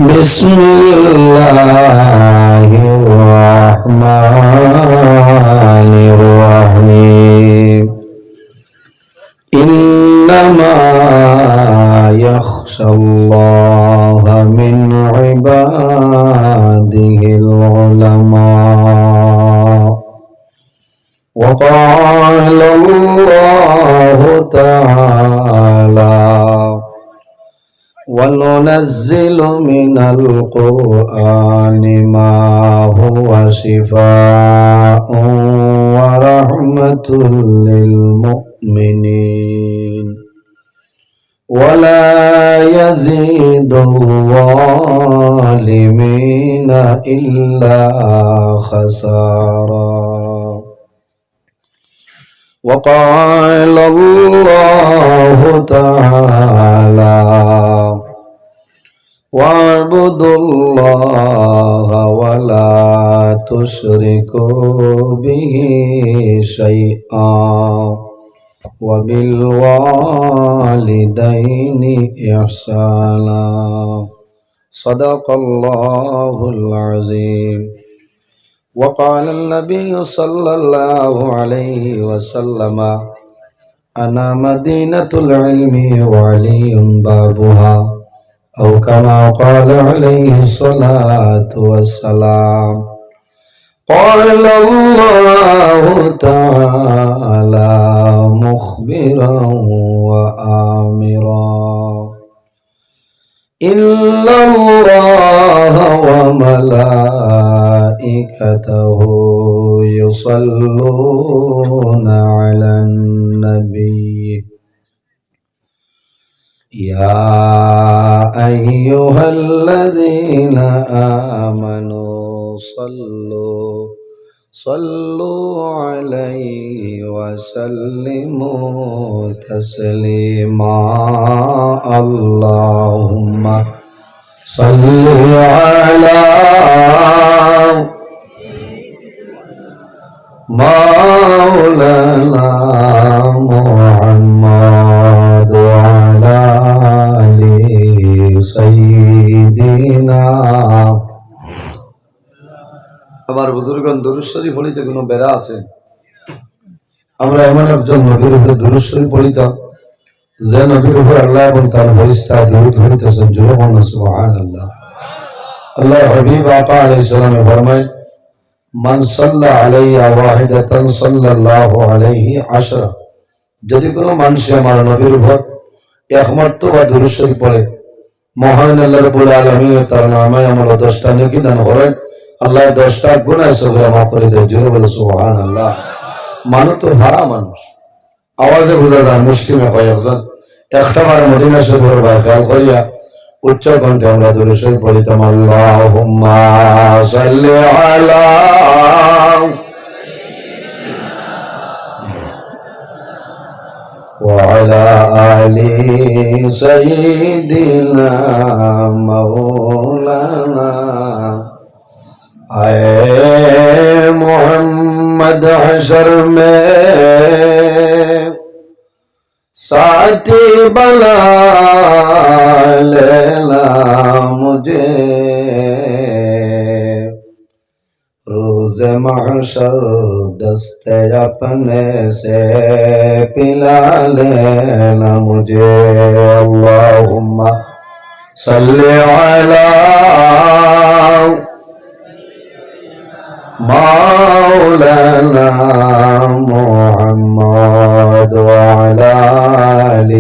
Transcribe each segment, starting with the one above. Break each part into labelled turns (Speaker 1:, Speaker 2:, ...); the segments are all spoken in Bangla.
Speaker 1: بسم الله الرحمن الرحيم إنما يخشى الله من عباده العلماء وقال الله تعالى وننزل من القرآن ما هو شفاء ورحمة للمؤمنين ولا يزيد الظالمين إلا خسارا وقال الله تعالى واعبدوا الله ولا تشركوا به شيئا وبالوالدين إحسانا صدق الله العظيم وقال النبي صلى الله عليه وسلم أنا مدينة العلم وعلي بابها أو كما قال عليه الصلاة والسلام قال الله تعالى مخبرا وآمرا إن الله وملائكته يصلون على النبي يا أيها الذين آمنوا صلوا عليه وسلموا تسليما اللهم صل على مولانا محمد وعلى آل سيدنا আমার বুজুর্গণ দুরূদ শরীফ পড়িতে কোনো বেড়া আছে? আমরা এমন একজন নবীর উপরে দুরূদ শরীফ পড়িতাম যে নবীর উপর আল্লাহ এবং তার ফেরেশতা দুরূদ পড়িতেছেন। জোরে বলুন সুবহানাল্লাহ। আল্লাহ হাবিব আকা আলাইহিস সালাম ফরমায় মান সাল্লা আলাইয়া ওয়াহিদাতান সাল্লাল্লাহু আলাইহি আশরা। যদি কোনো মানুষ আমার নবীর উপর এক মারতবা দুরূদ শরীফ পড়ে মহান আল্লাহ রাব্বুল আলামিন তার নামে আমল 10টা নেকি দান করেন, আল্লাহ 10টা গুনাহ সগরা মাফ করে দেয়। জোরে বলো সুবহানাল্লাহ। মানুষ তো ভাড়া মানুষ, আওয়াজে বোঝা যায় মুসলিমে কয়েকজন একটা বার মদিনা শরীফের ভাই খেয়াল করিয়া উচ্চ কণ্ঠে আমরা দুরূদ শরীফ পড়িতাম। আল্লাহুম্মা সাল্লি আলা ওয়া আলা আলি সাইয়্যিদিনা মাওলানা आए मोहम्मद हशर में साथी बना लेना मुझे रोज़ महशर दस्ते अपने से पिला लेना मुझे अल्लाहुम्मा सल्ली अला مولانا محمد وعلى آل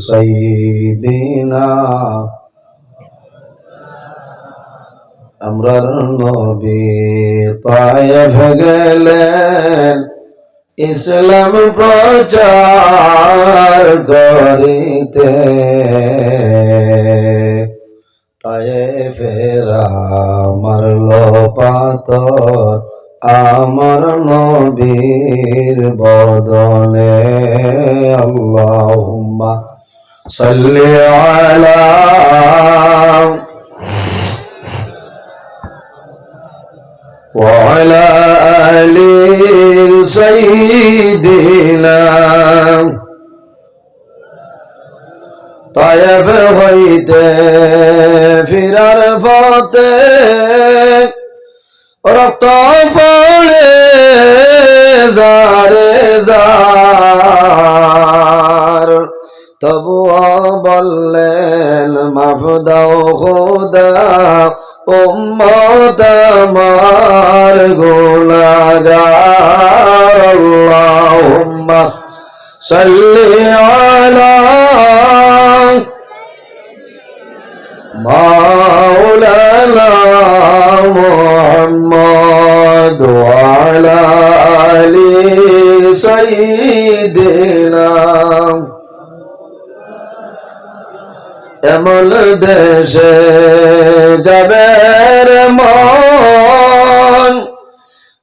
Speaker 1: سيدنا আমরার নবী তায়েফ গেলেন ইসলাম প্রচার করিতে তায়েফেরা মারলো পাথর আমার নবীর বদনে আল্লাহুম্মা সাল্লি আলা ওয়া আলা আলি সাইয়্যিদিনা তায়েফ হইতে ফিরার মাফ দাও খোদা উম্মত আমার গুনাহগার আল্লাহুম্মা সাল্লি আলা মাওলানা মুহাম্মদ ওয়া আলা আলি সাইয়্যিদিনা এমন দেশে যাবে রে মন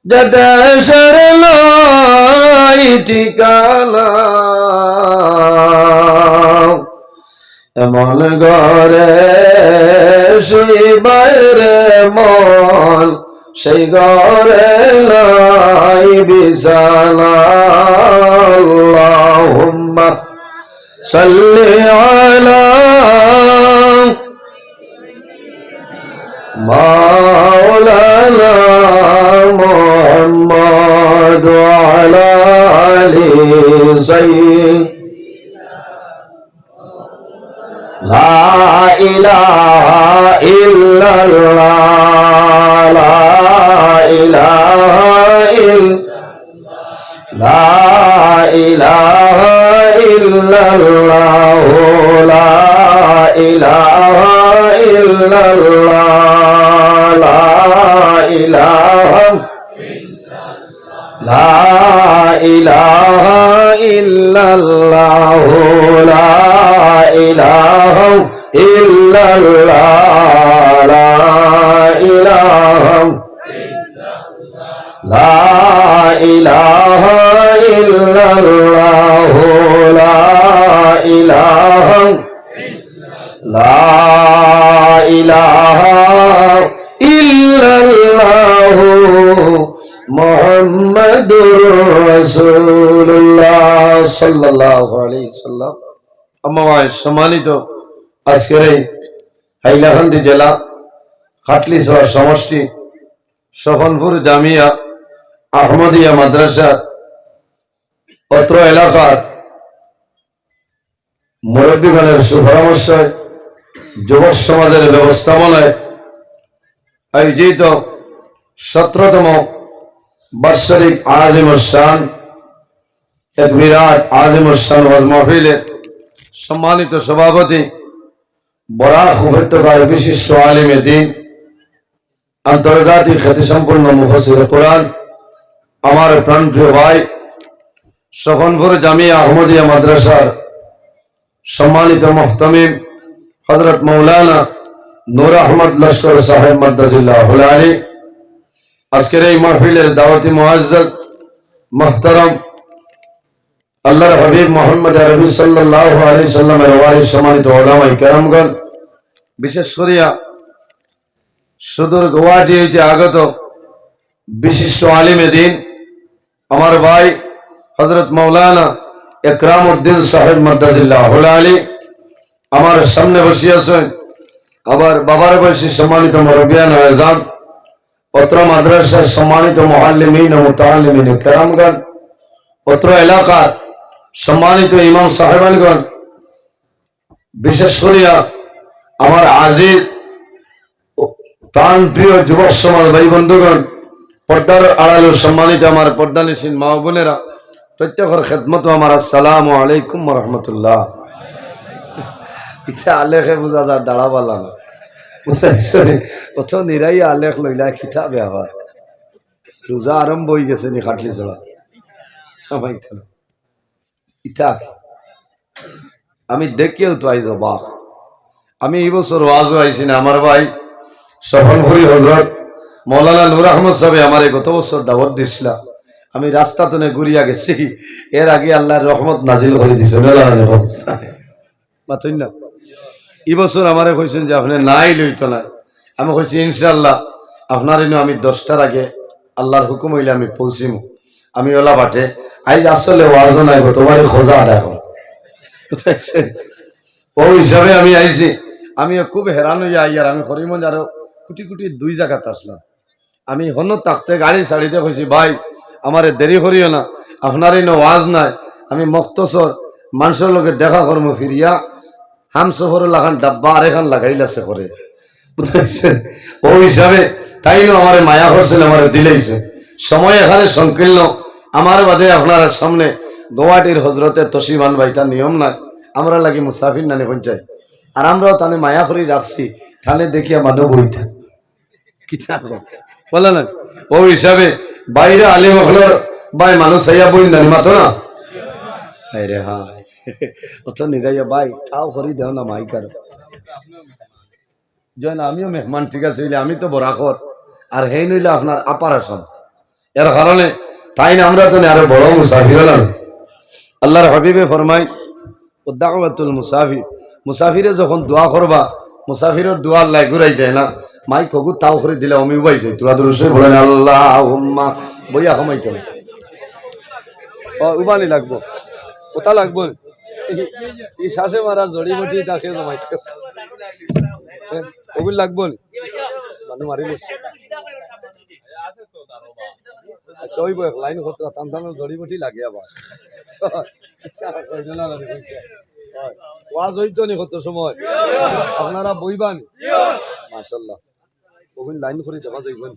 Speaker 1: যে দেশের নাই ঠিকানা এমন ঘরে শুইবারে মন সেই ঘরে নাই বিছানা আল্লাহুম্মা সাল্লি আলা মাওলানা মুহাম্মদ ওয়া আলা আলি সাইয়্যিদিনা লা ইলাহা ইল্লাল্লাহ লা ইলাহা লা ইলাহা ইল্লাল্লাহ লা ইলাহা ইল্লাল্লাহ লা ইলাহা লা ইলাহা ইল্লাল্লাহ লা ইলাহা ইল্লাল্লাহ লা ইলাহা লা ইলাহা ইল্লাল্লাহ লা ইলাহা লা ইলাহা ইল্লাল্লাহ মুহাম্মাদুর রাসূলুল্লাহ সাল্লাল্লাহু আলাইহি ওয়াসাল্লাম। আমার সম্মানিত আজকের এই হাইলাকান্দি জেলা খাটলিছড়া সমষ্টি সখনপুর জামিয়া আহমদিয়া মাদ্রাসা অত্র এলাকার মুরব্বীগণের সুপরামর্শ যুবক সমাজের ব্যবস্থাপনায় আয়োজিত 17তম বার্ষিক আজিমুস শান এক বিরাট আজিমুস শান ওয়াজ মাহফিলের সম্মানিত সভাপতি বরাক উপত্যকার বিশিষ্ট আলিমে দ্বীন আন্তর্জাতিক খ্যাতিসম্পন্ন মুফাসসির কোরআন আমার প্রাণপ্রিয় ভাই সখনপুর জামিয়া আহমদিয়া মাদ্রাসার সম্মানিত মুহতামিম হযরত মাওলানা নূর আহমদ লস্কর সাহেব মাদ্দাজিল্লাহুল আলী আজকের এই মাহফিলের দাওয়াতি মুআজ্জাজ মুহতারাম আল্লাহর হাবিব মুহাম্মদ আরবি সাল্লাল্লাহু আলাইহি সাল্লামের ওয়ারিস সম্মানিত উলামায়ে কেরামগণ বিশেষ করিয়া সুদূর গুয়াহাটি হইতে আগত বিশিষ্ট আলিমে দ্বীন আমার ভাই হযরত মাওলানা ইকরামউদ্দিন সাহেব মাদ্দাজিল্লাহুল আলী আমার সামনে বসে আছেন আবার বাবার বয়সী সম্মানিত মুরব্বিয়ান আযম অত্র মাদ্রাসার সম্মানিত মুআল্লিমিন ও মুতাআল্লিমিন কেরামগণ অত্র এলাকার সম্মানিত ইমাম সাহেবানগণ বিশেষ করিয়া আমার আজিজ প্রাণ প্রিয় যুবক সমাজ ভাই বন্ধুগণ পর্দার আড়ালে সম্মানিত আমার পর্দানিসীন মা বোনেরা প্রত্যেকের খেদমত আমার আসসালামু আলাইকুম ওয়া রাহমাতুল্লাহ। ইচ্ছা আলেখে বুঝা যায় দাঁড়া পালা না প্রথম নিরাই আলেখ লইলা খিতাবে আবার রোজা আরম্ভ হয়ে গেছে নি খাটলি চড়া ইটা আমি দেখিও তো আইজ বাক আমি এই বছর ওয়াজও আইছি না আমার ভাই সফলপুরি হযরত মৌলানা নূর আহমদ সাহেব আমার গত বছর দাওয়াত দিছিল আমি রাস্তা তনে ঘুরিয়া গেছি এর আগে আল্লাহর রহমত নাজিল করে দিছে মাতুই না এই বছর আমারে কইছেন যে আপনি নাই লইতো না আমি কইছি ইনশাআল্লাহ আপনার এনে আমি 10টার আগে আল্লাহর হুকুম হইলে আমি পৌঁছিম আমি ওলা বাটে আইজ আসলে ওয়াজও নাই গতবারে খোঁজা আদায় হল ও হিসাবে আমি আইছি আমি খুব হেরান হইয়া আইয়ার আমি করিমগঞ্জ আরো কোটি কোটি 2 জায়গাতে আসলাম আমি হন তাকতে গাড়ি ছাড়িতে কইছি ভাই আমারে দেরি করিও না আপনার এনে ওয়াজ নাই আমি মক্তসর মানুষের লোকে দেখা করবো ফিরিয়া হামসফর লাগান ডাব্বা আর এখান লাগাইলাছে করে বুঝতে ও হিসাবে তাই আমার মায়া করছেন আমার দিলেইছে সময় এখানে সংকীর্ণ আমার বাদে আপনার সামনে গুয়াহাটির হজরতে তসিমান ভাইটা নিয়ম না আমরা লাগি মুসাফির নানি পঞ্চায়েত আর আমরাও তাহলে মায়া করি রাখছি তাহলে দেখিয়া মানব বইটা কি বলে না ও হিসাবে বাইরে আলিম হলোর ভাই মানুষ আইয়া বই নানি মাতো না রে হ্যাঁ অত নিরাইয়া ভাই তাও করি দেও না মাইকার জয় আমিও মেহমান ঠিক আছে আমি তো বরাকর আর হেই নইলে আপনার আপার আসাম এর কারণে তাই না আমরা তো আরো বড় মুসাফির হলাম আল্লাহর হাবিবে ফরমাই উদ্দাওয়াতুল মুসাফির মুসাফিরে যখন দোয়া করবা মুসাফিরের দোয়া আল্লাহ ঘুরাই দেয় না মাই কগু তাও করে দিলে আমি উবাই যাই তোরা দুরুশে বলেন আল্লাহুম্মা বইয়া কমাইতে উবানি লাগবো কোথা লাগবো এই শ্বাসে মারার জড়িবটি তাকে জমাইতে ওগুলো লাগবো মানুষ মারিলিস চইব এক লাইন করতে টান টানের জড়িবটি লাগে আবার ওয়াজ হইতো নি কত সময় আপনারা বইবান মাশাআল্লাহ ওগুলো লাইন করে দেওয়া যাইবেন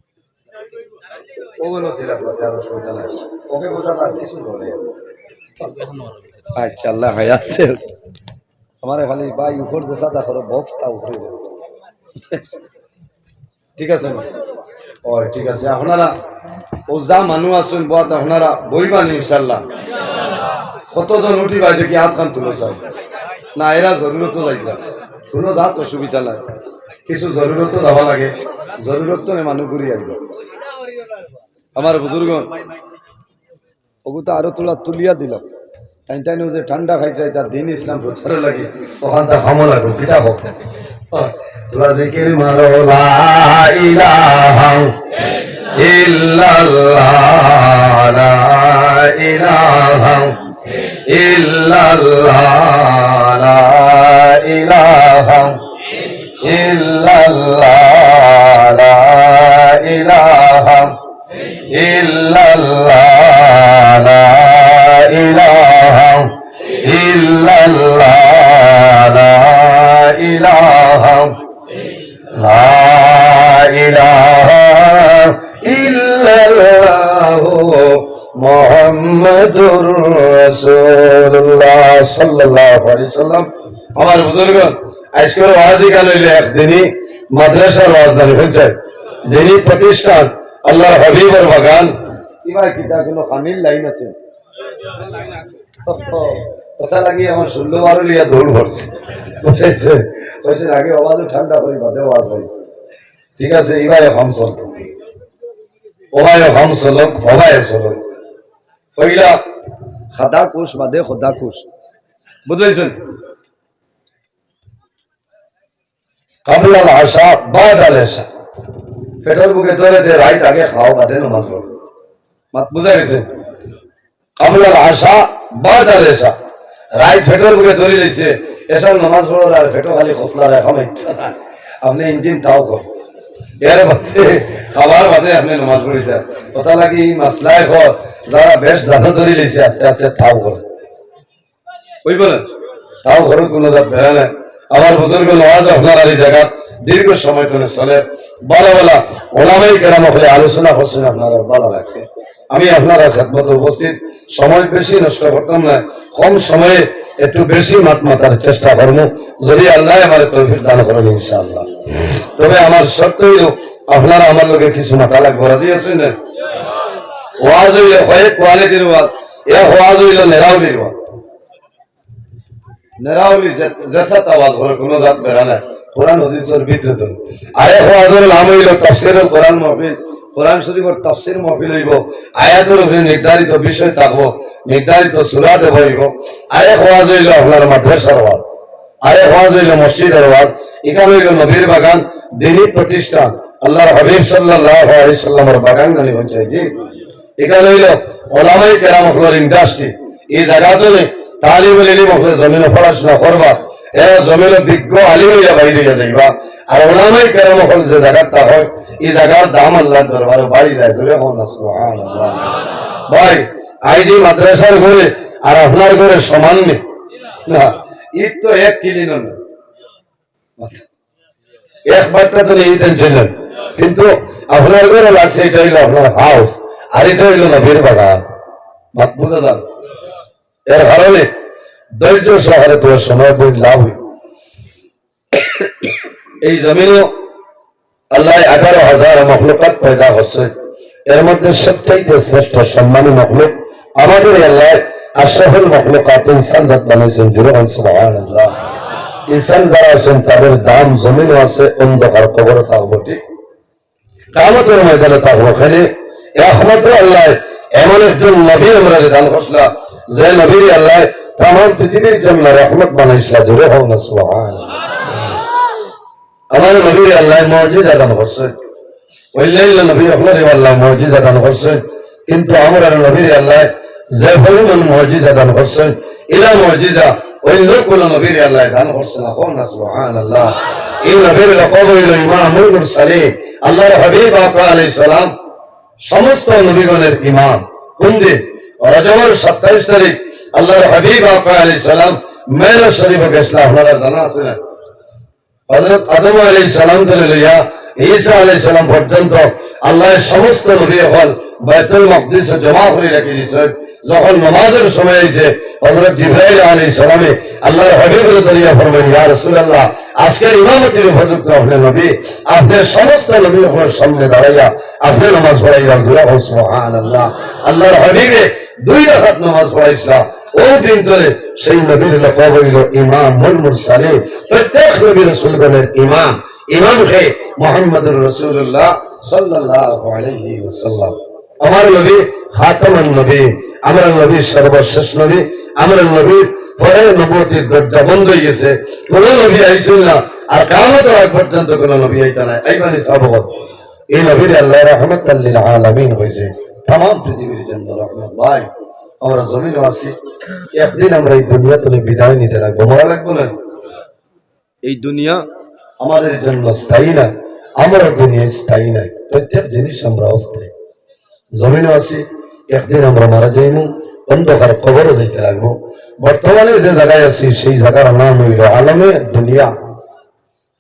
Speaker 1: ওগুলো দিলে আপনাদের আরো সুবিধা নাই ওকে বোঝা তার কিছু বলে আচ্ছা আল্লাহ হায়াতে আমার খালি ভাই উপর যে সাদা করে বক্স তা উপরে ঠিক আছে ও ঠিক আছে আপনারা ও যা মানুষ আছেন বাত আপনারা বইবানি ইনশাআল্লাহ কতজন উঠিবা দেখি হাত খান তুলো চাই না এরা জরুরত যাইতা শুনো যাত অসুবিধা নাই কিছু জরুরত যাওয়া লাগে জরুরত তো মানুষ ঘুরি আসবে আমার বুজুর্গ ওগু তো আরো তোলা তুলিয়া দিলাম তাই তাই যে ঠান্ডা খাইতে তার দিন ইসলাম প্রচারে লাগে ওখান তা হামো লাগো পিতা হোক তোলা জিকির মারো লা ইলাহা ইল্লাল্লাহ লা ইলাহা ইল্লাল্লাহ লা ইলাহা ইল্লাল্লাহ লা ইলাহা ইল্লাল্লাহ লা ইলাহা ইল্লাল্লাহ লা ইলাহা লা ইলাহা ইল্লাল্লাহ মুহাম্মাদুর রাসূলুল্লাহ সাল্লাল্লাহু আলাইহি ওয়াসাল্লাম আমার বুজুর্গ আজকের ওয়াজি গান হইলে একদিনই মাদ্রাসার ওয়াজ দানি হচ্ছে দিনী প্রতিষ্ঠান আল্লাহর হাবিবের বাগান ইমা কিতাব কোনো খানিল লাইন আছে কথা লাগি আমার 16 লিয়া দৌড় ভরছে বসে আগে আওয়াজ ঠান্ডা করে বাদে আওয়াজ হয় ঠিক আছে ইবাই হামসল ওবাই হামসল হবাই চলক পয়লা খাদা কোষ বাদে খোদা কোষ বুঝাইছেন قبل العشاء بعد العشاء পেটের বুকে ধরে রাইত আগে খাও বাদে নামাজ পড়ো মাত বুঝা গেছে قبل العشاء بعد العشاء রাইত পেটের বুকে ধরে লইছে এসব নামাজ পড়ো আর পেটো খালি খসলা রাখা মাইতে আপনি ইঞ্জিন তাও কর এর বাদে খাবার বাদে আপনি নামাজ পড়িতে কথা লাগি মাসলায় হ যারা বেশ জানা ধরে লইছে আস্তে আস্তে তাও কর ওই বলেন তাও ঘর কোনো জাত বেড়া না আমার বুজুর্গ নওয়াজ আপনার এই জায়গা দীর্ঘ সময় ধরে চলে বলা বলা ওলামাই কেরাম হলে আলোচনা করছেন আপনারা ভালো লাগছে আমি আপনারা খেদমত উপস্থিত সময় বেশি নষ্ট করতাম না কম সময়ে একটু বেশি মাতার চেষ্টা করবো যদি আল্লাহ আমার তৌফিক দান করেন ইনশাআল্লাহ তবে আমার শর্ত হইল আপনারা আমার লোকে কিছু মাথা লাগবে রাজি আছেন না ওয়াজ হইলে হয় কোয়ালিটির ওয়াজ এ ওয়াজ হইল নেরাউলির ওয়াজ নেরাউলি জেসাত আওয়াজ হলো কোনো জাত বেড়া না কোরআন হাদিসের ভিতরে তো আরে ওয়াজের নাম হইল তাফসীরুল কোরআন মাহফিল কোরআন শরীফের তাফসীর মাহফিল হইব আয়াতের উপরে নির্ধারিত বিষয় থাকবো নির্ধারিত সূরা দেব হইব আরে ওয়াজ হইল আপনার মাদ্রাসার ওয়াজ আরে ওয়াজ হইল মসজিদের ওয়াজ এখানে হইল নবীর বাগান দ্বীনি প্রতিষ্ঠান আল্লাহর হাবিব সাল্লাল্লাহু আলাইহি সাল্লামের বাগান গানি পঞ্চায়েত এখানে হইল ওলামায়ে কেরাম হলের ইন্ডাস্ট্রি এই জায়গাতে তালিবুল ইলম হলে জমিনে পড়াশোনা করবা এ জমিনে বিজ্ঞ আলিম হইয়া বাইরে হইয়া যাইবা আর ওলামায়ে কেরাম হল যে জায়গাটা হয় এই জায়গার দাম আল্লাহর দরবারে বাড়ি যায় জোরে হন সুবহানাল্লাহ ভাই আইজি মাদ্রাসার ঘরে আর আপনার ঘরে সমান নেই না ঈদ তো এক কিলি নয় একবারটা তো এই টেনশন নেন, কিন্তু আপনার ঘরে লাগছে এটা হইলো আপনার হাউস, আর এটা হইলো নবীর বাগান। বুঝা যান? এর কারণে ধৈর্য সহকারে তোমার সময় বই লাভ হইল। এই জমিনও আল্লাহ 11,000 মখলুকাত পয়দা করছে, এর মধ্যে সবচাইতে শ্রেষ্ঠ সম্মানী মখলুক আমাদের আল্লাহ আশরাফুল মখলুকাত ইনসান জাত বানিয়েছেন। জুড়ে বলেন সুবহানাল্লাহ। ইনসান যারা আছেন তাদের দাম জমিনও আছে, অন্ধকার কবরে থাকবো, ঠিক কিয়ামতের ময়দানে থাকবো। খালি একমাত্র আল্লাহ এমন একজন নবী আমরা দান করছিলা, যে নবীর আল্লাহ তাম পৃথিবীর জন্য রহমত বানাইছিলা। জোরে হোক না সুবহানাল্লাহ। আমার নবীর আল্লাহ মুজিজা দান করছে, ওইলাইলা নবী আপনার আল্লাহ মুজিজা দান করছে, কিন্তু আমার নবীর আল্লাহ যে পরিমাণ মুজিজা দান করছে, ইলা মুজিজা ওই লোকগুলো নবীর আল্লাহ দান করছে না। হোক না সুবহানাল্লাহ। এই নবীর লকব হইল ইমামুল মুরসালিন, আল্লাহর হাবিব আকা আলাইহিস সালাম সমস্ত নবীগণের ইমাম। কোন দিন? রজবের 27 তারিখ আল্লাহর হাবিব আকা আলাইহিস সালাম মেরাজ শরীফে গেছিলেন। আপনারা জানা আছে না? হযরত আদম আলাইহিস সালাম থেকে লইয়া ঈসা আলাইহিস সালাম পর্যন্ত আল্লাহর সমস্ত নবী হল বাইতুল মাকদিসে জমা করে রেখে দিয়েছেন। যখন নামাজের সময় হয়েছে, হযরত জিবরাইল আলাইহিস সালামে আল্লাহর হাবিবের দরিয়া ফরমাইলেন, ইয়া রাসূলুল্লাহ, আজকের ইমামতির উপযুক্ত আপনি নবী, আপনি সমস্ত নবীর সামনে দাঁড়াইয়া আপনি নামাজ পড়াইয়া। সুবহানাল্লাহ। আল্লাহর হাবিবে 2 রাকাত নামাজ পড়াইছিলেন। ওই দিন ধরে সেই নবীর লকব হইল ইমামুল মুরসালিন, প্রত্যেক নবী রাসূলগণের ইমাম। ইমাম হে মুহাম্মদুর রাসূলুল্লাহ সাল্লাল্লাহু আলাইহি ওয়াসাল্লাম। আমার নবী খাতামুন নবী, আমার নবী সর্বশেষ নবী। আমার নবীর পরে নবুয়তের দরজা বন্ধ হয়ে গেছে, কোন নবী আইছিল না, আর কিয়ামতের আগ পর্যন্ত কোন নবী আইতা না। এইবারে সাহাবাত এই নবীর আল্লাহ রাহমাতাল লিল আলামিন হইছে, तमाम পৃথিবীর জন্য রহমত। ভাই আমরা জমিন আছি, একদিন আমরা এই দুনিয়া থেকে বিদায় নিতে লাগবো, মরা লাগবো না। এই দুনিয়া আমাদের জন্য স্থায়ী না, আমরা দুনিয়া স্থায়ী নাই, প্রত্যেক জিনিস আমরা অস্থায়ী। জমিন আছি, একদিন আমরা মারা যাইব, অন্ধকার কবরে যাইতে লাগবো। বর্তমানে যে জায়গায় আছি সেই জায়গার নাম হইল আলমে দুনিয়া।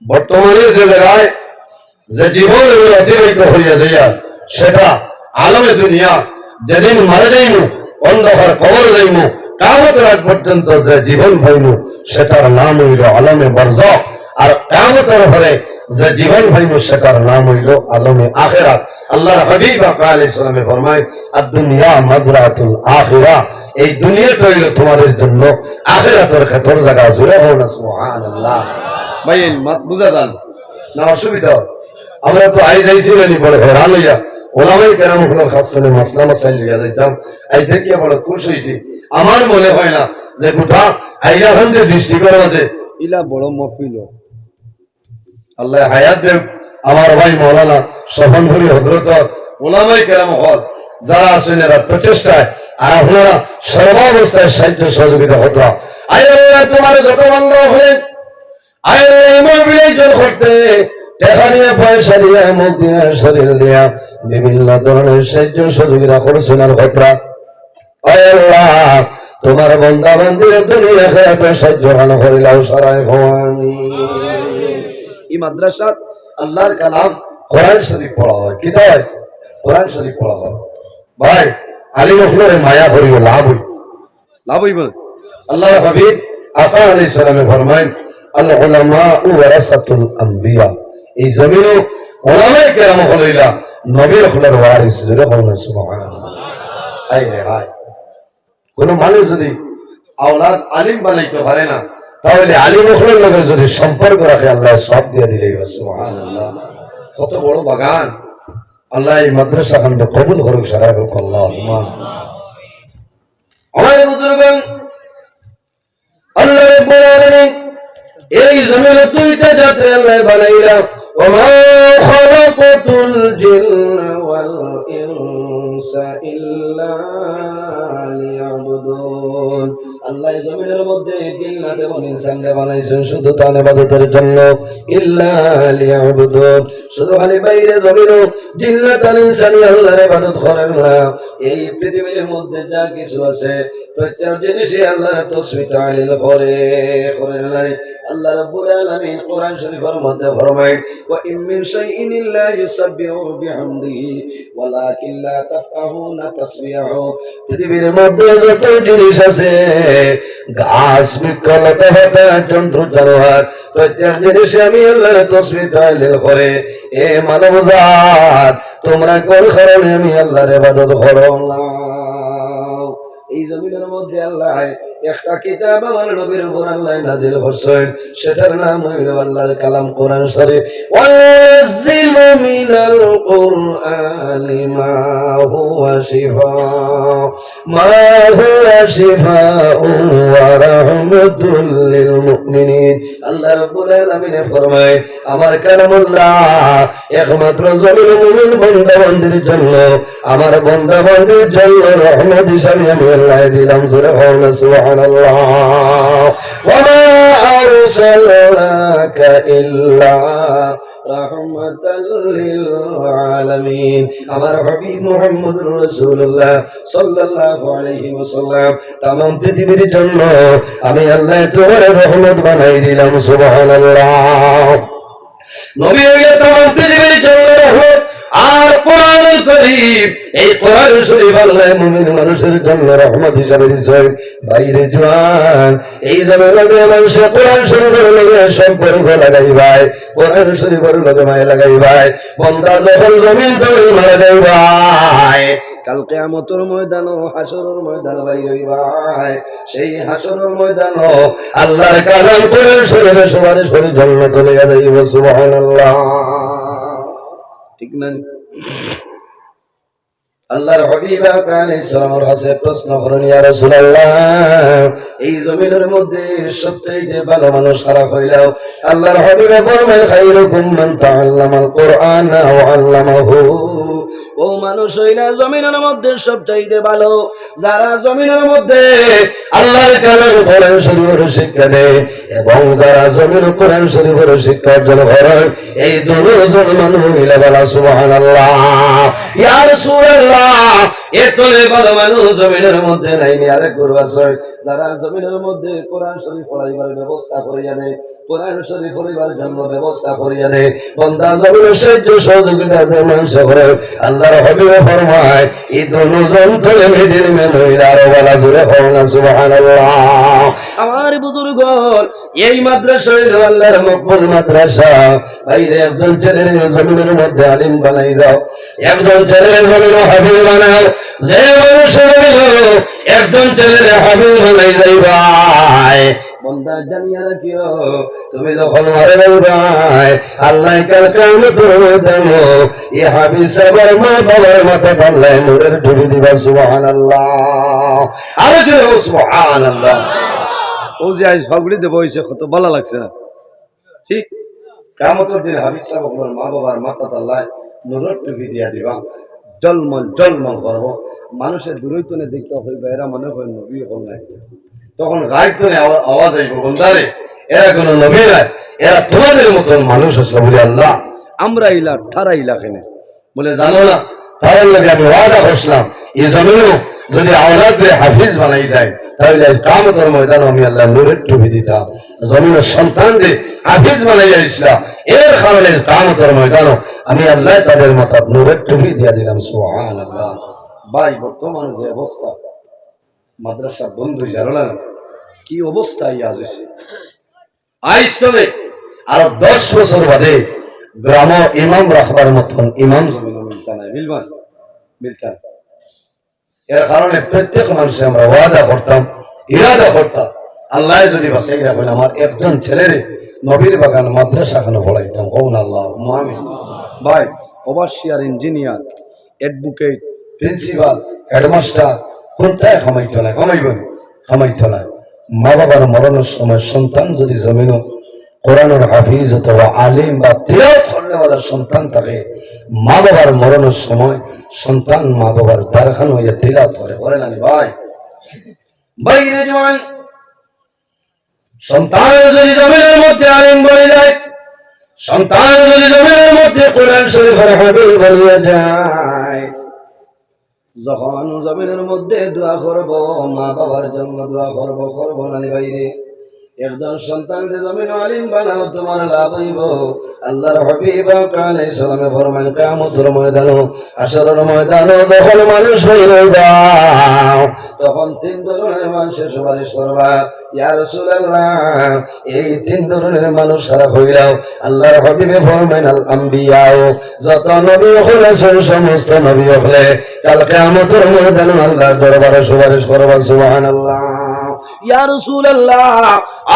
Speaker 1: বর্তমানে যে জায়গায় যে জীবন অতিবাহিত হইয়া যাইয়া সেটা আলমে দুনিয়া। যেদিন মারা যাইব, অন্ধকার কবর যাইব, কিয়ামতের আগ পর্যন্ত যে জীবন পাইব সেটার নাম হইল আলমে বারজাখ। আর কিয়ামতের পরে যে জীবন পাইব সেটার নাম হইল আলমে আখিরাত। আল্লাহর হাবিব আকা আলাইহিস সালামে ফরমায়, আদ-দুনিয়া মাজরাতুল আখিরা, এই দুনিয়াটা হইল তোমাদের জন্য আখিরাতের ক্ষেত্র জায়গা। জোরে হোক না সুবহানাল্লাহ। ভাই মত বুঝা যান না? অসুবিধা আমরা তো আই যাইছিলেন বড় হেরান হইয়া, ওলামাই কেরাম হলো খাস করে মাসলা মাসাইল লিয়া যাইতাম। আই দেখিয়া বড় খুশ হয়েছি। আমার মনে হয় না যে গোটা আইলা খান যে দৃষ্টি করা আছে ইলা বড় মহফিল। আল্লাহ হায়াত দেব আমার ভাই মাওলানা শফনপুরি হযরত ওলামাই কেরাম হল যারা আছেন, এরা প্রচেষ্টায় আর আপনারা সর্বাবস্থায় সাহায্য সহযোগিতা হতো। আয় আল্লাহ তোমার যত বন্ধ হলেন, আয় মোবিলাইজন করতে টাকা নিয়ে, পয়সা দিয়ে, মুখ দিয়ে, শরীর দিয়া বিভিন্ন ধরনের সাহায্য সহযোগিতা করছেন। আর কথা আয় আল্লাহ তোমার বন্দা বান্দির দুনিয়া খেয়াতে সাহায্য ভালো করিলাও সারায় হওয়ানি। এই মাদ্রাসাত আল্লাহর কালাম কোরআন শরীফ পড়া হয়। কি হয়? কোরআন শরীফ পড়া হয়। ভাই আলী মখলুরে মায়া করিও, লাভ হইব, লাভ হইব না। আল্লাহর হাবিব আকা আলাইহিস সালামে ফরমায়, আল উলামা ওয়ারাসাতুল আম্বিয়া, এই জমিনও ওলামায়ে কেরাম হইলা নবীর হলার ওয়ারিস। জোরে বলুন সুবহানাল্লাহ। আয় রে হায়, কোন মানুষ যদি আওলাদ আলিম বানাইতে পারে না, তাহলে আলিম হলের লগে যদি সম্পর্ক রাখে আল্লাহ সব দিয়ে দিলে। সুবহানাল্লাহ। কত বড় বাগান। আল্লাহ এই মাদ্রাসা খানকে কবুল করুক, সারা হোক আল্লাহুম্মা। আমার বুজুর্গগণ, আল্লাহ রাব্বুল আলামিন এই জমিনে দুইটা জাতি আল্লাহ বানাইলা। ওয়া মা খালাকাতুল জিন্না ওয়াল ইনসা ইনসা ইল্লা লিয়াবুদুন। আল্লাহ জমিনের মধ্যে জিন্নাত এবং ইনসানকে বানাইছেন শুধু তার ইবাদতের জন্য, ইল্লা লিয়াবুদুন। শুধু খালি বাইরে জমিনও জিন্নাত আর ইনসান আল্লাহর ইবাদত করেন না। এই পৃথিবীর মধ্যে যা কিছু আছে প্রত্যেক জিনিসই আল্লাহর তাসবিহ তাহলিল করেন নাই। আল্লাহ রাব্বুল আলামিন কোরআন শরীফের মধ্যে ফরমায়, ওয়া ইম মিন শাইইন ইল্লা ইউসাব্বিহু বিহামদিহি ওয়ালাকিন লা তাফকাহুনা তাসবিহু। পৃথিবীর মধ্যে যত জিনিস আছে, গাছ বৃক্ষ লতা জন্তু জানোয়ার, প্রত্যেক জিনিস আমি আল্লাহর তাসবিহ তাহলিল করে। এ মানব জাত, তোমরা কোন কারণে আমি আল্লাহর ইবাদত করো না? এই জমিনের মধ্যে আল্লাহ একটা কিতাব আমার নবীর উপর আল্লাহ নাযিল করছেন, সেটার নাম হইল আল্লাহর কালাম কোরআন শরীফ। ওয়ানাজ্জিলু মিনাল কুরআনি মা হুয়া শিফাউন ওয়া রাহমাতুল লিল মুমিনিন। আল্লাহ রাব্বুল আলামিন ফরমায়, আমার কালামুল্লাহ একমাত্র জমিনের মুমিন বান্দাবান্দির জন্য, আমার বান্দাবান্দির জন্য রহমত হিসাবে আমি আল্লাহ দিলাম। জোরে বলুন সুবহানাল্লাহ। ওয়া মা আরসালনাকা ইল্লা রাহমাতাল লিল আলামিন। আমার হাবিব মুহাম্মদুর রাসূলুল্লাহ সাল্লাল্লাহু আলাইহি ওয়াসাল্লাম तमाम পৃথিবীর জন্য আমি আল্লাহ তোমার রহমত বানাই দিলাম। সুবহানাল্লাহ। নবী হইলে तमाम পৃথিবীর জন্য রহমত। আর কোরআনুল কারীম, এই কোরআন শরীফ আল্লাহ মুমিন মানুষের জন্য রহমত হিসাবে দিয়েছেন। বাইরে জওয়ান, এই জামানাতে মানুষ কোরআন শরীফের লগে সম্পর্ক লাগাই ভাই, কোরআন শরীফের লগে মায়া লাগাই ভাই। বান্দা যখন জমিন তলে লাগাই ভাই, কাল কিয়ামতের ময়দানও হাসরের ময়দান বাইরে ভাই, সেই হাসরের ময়দানও আল্লাহর কালাম কোরআন শরীফের সুপারিশ করে জান্নাতে লইয়া যাইব। সুবহানাল্লাহ। ঠিক না? আল্লাহর হাবিব আলাইহিস সালামের কাছে প্রশ্ন করেন, ইয়া রাসূলুল্লাহ, এই জমিনের মধ্যে সবচেয়ে ভালো মানুষ কারা হইলো? আল্লাহর হাবিব ফরমায়, খায়রুকুম মান তাআল্লামাল কুরআনা ওয়া আল্লামাহু। ও মানুষ হইলা জমিনের মধ্যে সবচেয়ে ভালো যারা জমিনের মধ্যে আল্লাহর কালাম কোরআন শরীফের শিক্ষা দেয় এবং যারা জমিন কোরআন শরীফের শিক্ষা অর্জন করে। এই দুজন মানুষ মিলে বলা সুবহানাল্লাহ। ইয়া রাসূলুল্লাহ, এতলে ভালো মানুষ জমিনের মধ্যে নাই নি। আরে করবাসয় যারা জমিনের মধ্যে কোরআন শরীফ পড়াইবার ব্যবস্থা করিয়া দেয়, কোরআন শরীফ পড়াইবার জন্য ব্যবস্থা করিয়া দেয়, বান্দা জমিনের সাহায্য সহযোগিতা আছে মানুষ করে। আল্লাহর হাবিব ফরমায়, এই দুজন তলে মেদিন মেলইলা আর বলা জোরে হওয়া সুবহানাল্লাহ। আমার বুজুর্গণ, এই মাদ্রাসা হইল আল্লাহর মকবুল মাদ্রাসা। বাইরে একজন ছেলে জমিনের মধ্যে আলিম বানাই যাও, একজন ছেলে জমিনে হাফিজ বানাও। যে মানুষ একজন ছেলে হাফিজ বানাই যাই ভাই, বন্দা জানিয়া রাখিও, তুমি যখন মারা যাইবাই আল্লাহ কাল কিয়ামতের ময়দানে এই হাফিজ সাহেবের মা বাবার মাথা পাল্লায় নূরের ঢুকি দিবা। সুবহানাল্লাহ। আর জোরে সুবহানাল্লাহ। ও যে আজ ফাগড়িতে বইছে কত ভালো লাগছে না? ঠিক কিয়ামতের দিন হাফিজ সাহেব আপনার মা বাবার মাথা পাল্লায় নূরের ঢুকি দিয়া দিবা। জলমল জলমল করব। মানুষের দূরৈতনে দেখতে হইবা এরা মনে হয় নবী হল নাই। তখন গাইড করে আওয়াজ আইব, বন্দারে এরা কোন নবী নাই, এরা তোমাদের মতন মানুষ আসলে। বলে আল্লাহ, আমরা ইলা তারা ইলা কেনে? বলে জানো না, তার লাগে আমি ওয়াদা করছিলাম এই জমিনও যদি আওলাদরে হাফিজ বানাই যায় তাহলে কিয়ামতের ময়দানে আমি আল্লাহ নূরের টুপি দিতাম। জমিনের সন্তানদের হাফিজ বানাই আসলাম, এর কারণে কিয়ামতের ময়দানে আমি আল্লাহ তাদের মাথায় নূরের টুপি দিয়া দিলাম। সুবহানাল্লাহ। ভাই, বর্তমান যে অবস্থা মাদ্রাসা বন্ধ হয়ে যাবে না, কি অবস্থা আজ এসে আইস চলে। আর 10 বছর বাদে গ্রাম ইমাম রাখবার মতন ইমাম জমিন মিলতা নাই, মিলবান মিলতা। এর কারণে প্রত্যেক মানুষে আমরা ওয়াদা করতাম, ইরাদা করতাম, আল্লাহ যদি বাঁচাই রাখবেন আমার একজন ছেলের নবীর বাগান মাদ্রাসা খানে পড়াইতাম। কৌন আল্লাহ আমিন। ভাই, overseer, engineer, advocate, principal, headmaster কোনটায় কামাইতো না, কামাইবেন কামাইতো না। মা বাবার মরণের সময় সন্তান যদি জমিনও কোরআনের হাফিজ অথবা আলিম বা তিলাওয়াত করনেওয়ালা সন্তান থাকে, মা বাবার মরণের সময় সন্তান মা বাবার দ্বারখান হইয়া তিলাওয়াত করে, করে না ভাই? বাইরে জওয়ান সন্তান যদি জমিনের মধ্যে আলিম বলে যায়, সন্তান যদি জমিনের মধ্যে কোরআন শরীফের হাফিজ বলিয়া যায়, যখন জমিনের মধ্যে দোয়া করব মা বাবার জন্য দোয়া করব না বাইরে একজন সন্তানকে জমিন আলিম বানাও, তোমার লাভ হইব। আল্লাহর হাবিব আলাইহিস সালামে ফরমান কিয়ামতের ময়দানে, হাশরের ময়দানে যখন মানুষ হইবা তখন তিন ধরনের মানুষের সুপারিশ করবা, ইয়া রাসূলুল্লাহ এই তিন ধরনের মানুষ সারা হইলাও। আল্লাহর হাবিবে ফরমান আল আম্বিয়া, যত নবী হলেন সমস্ত নবী হলে কাল কিয়ামতের ময়দানে আল্লাহর দরবারে সুপারিশ করবা। সুবহানাল্লাহ। ইয়া রাসূলুল্লাহ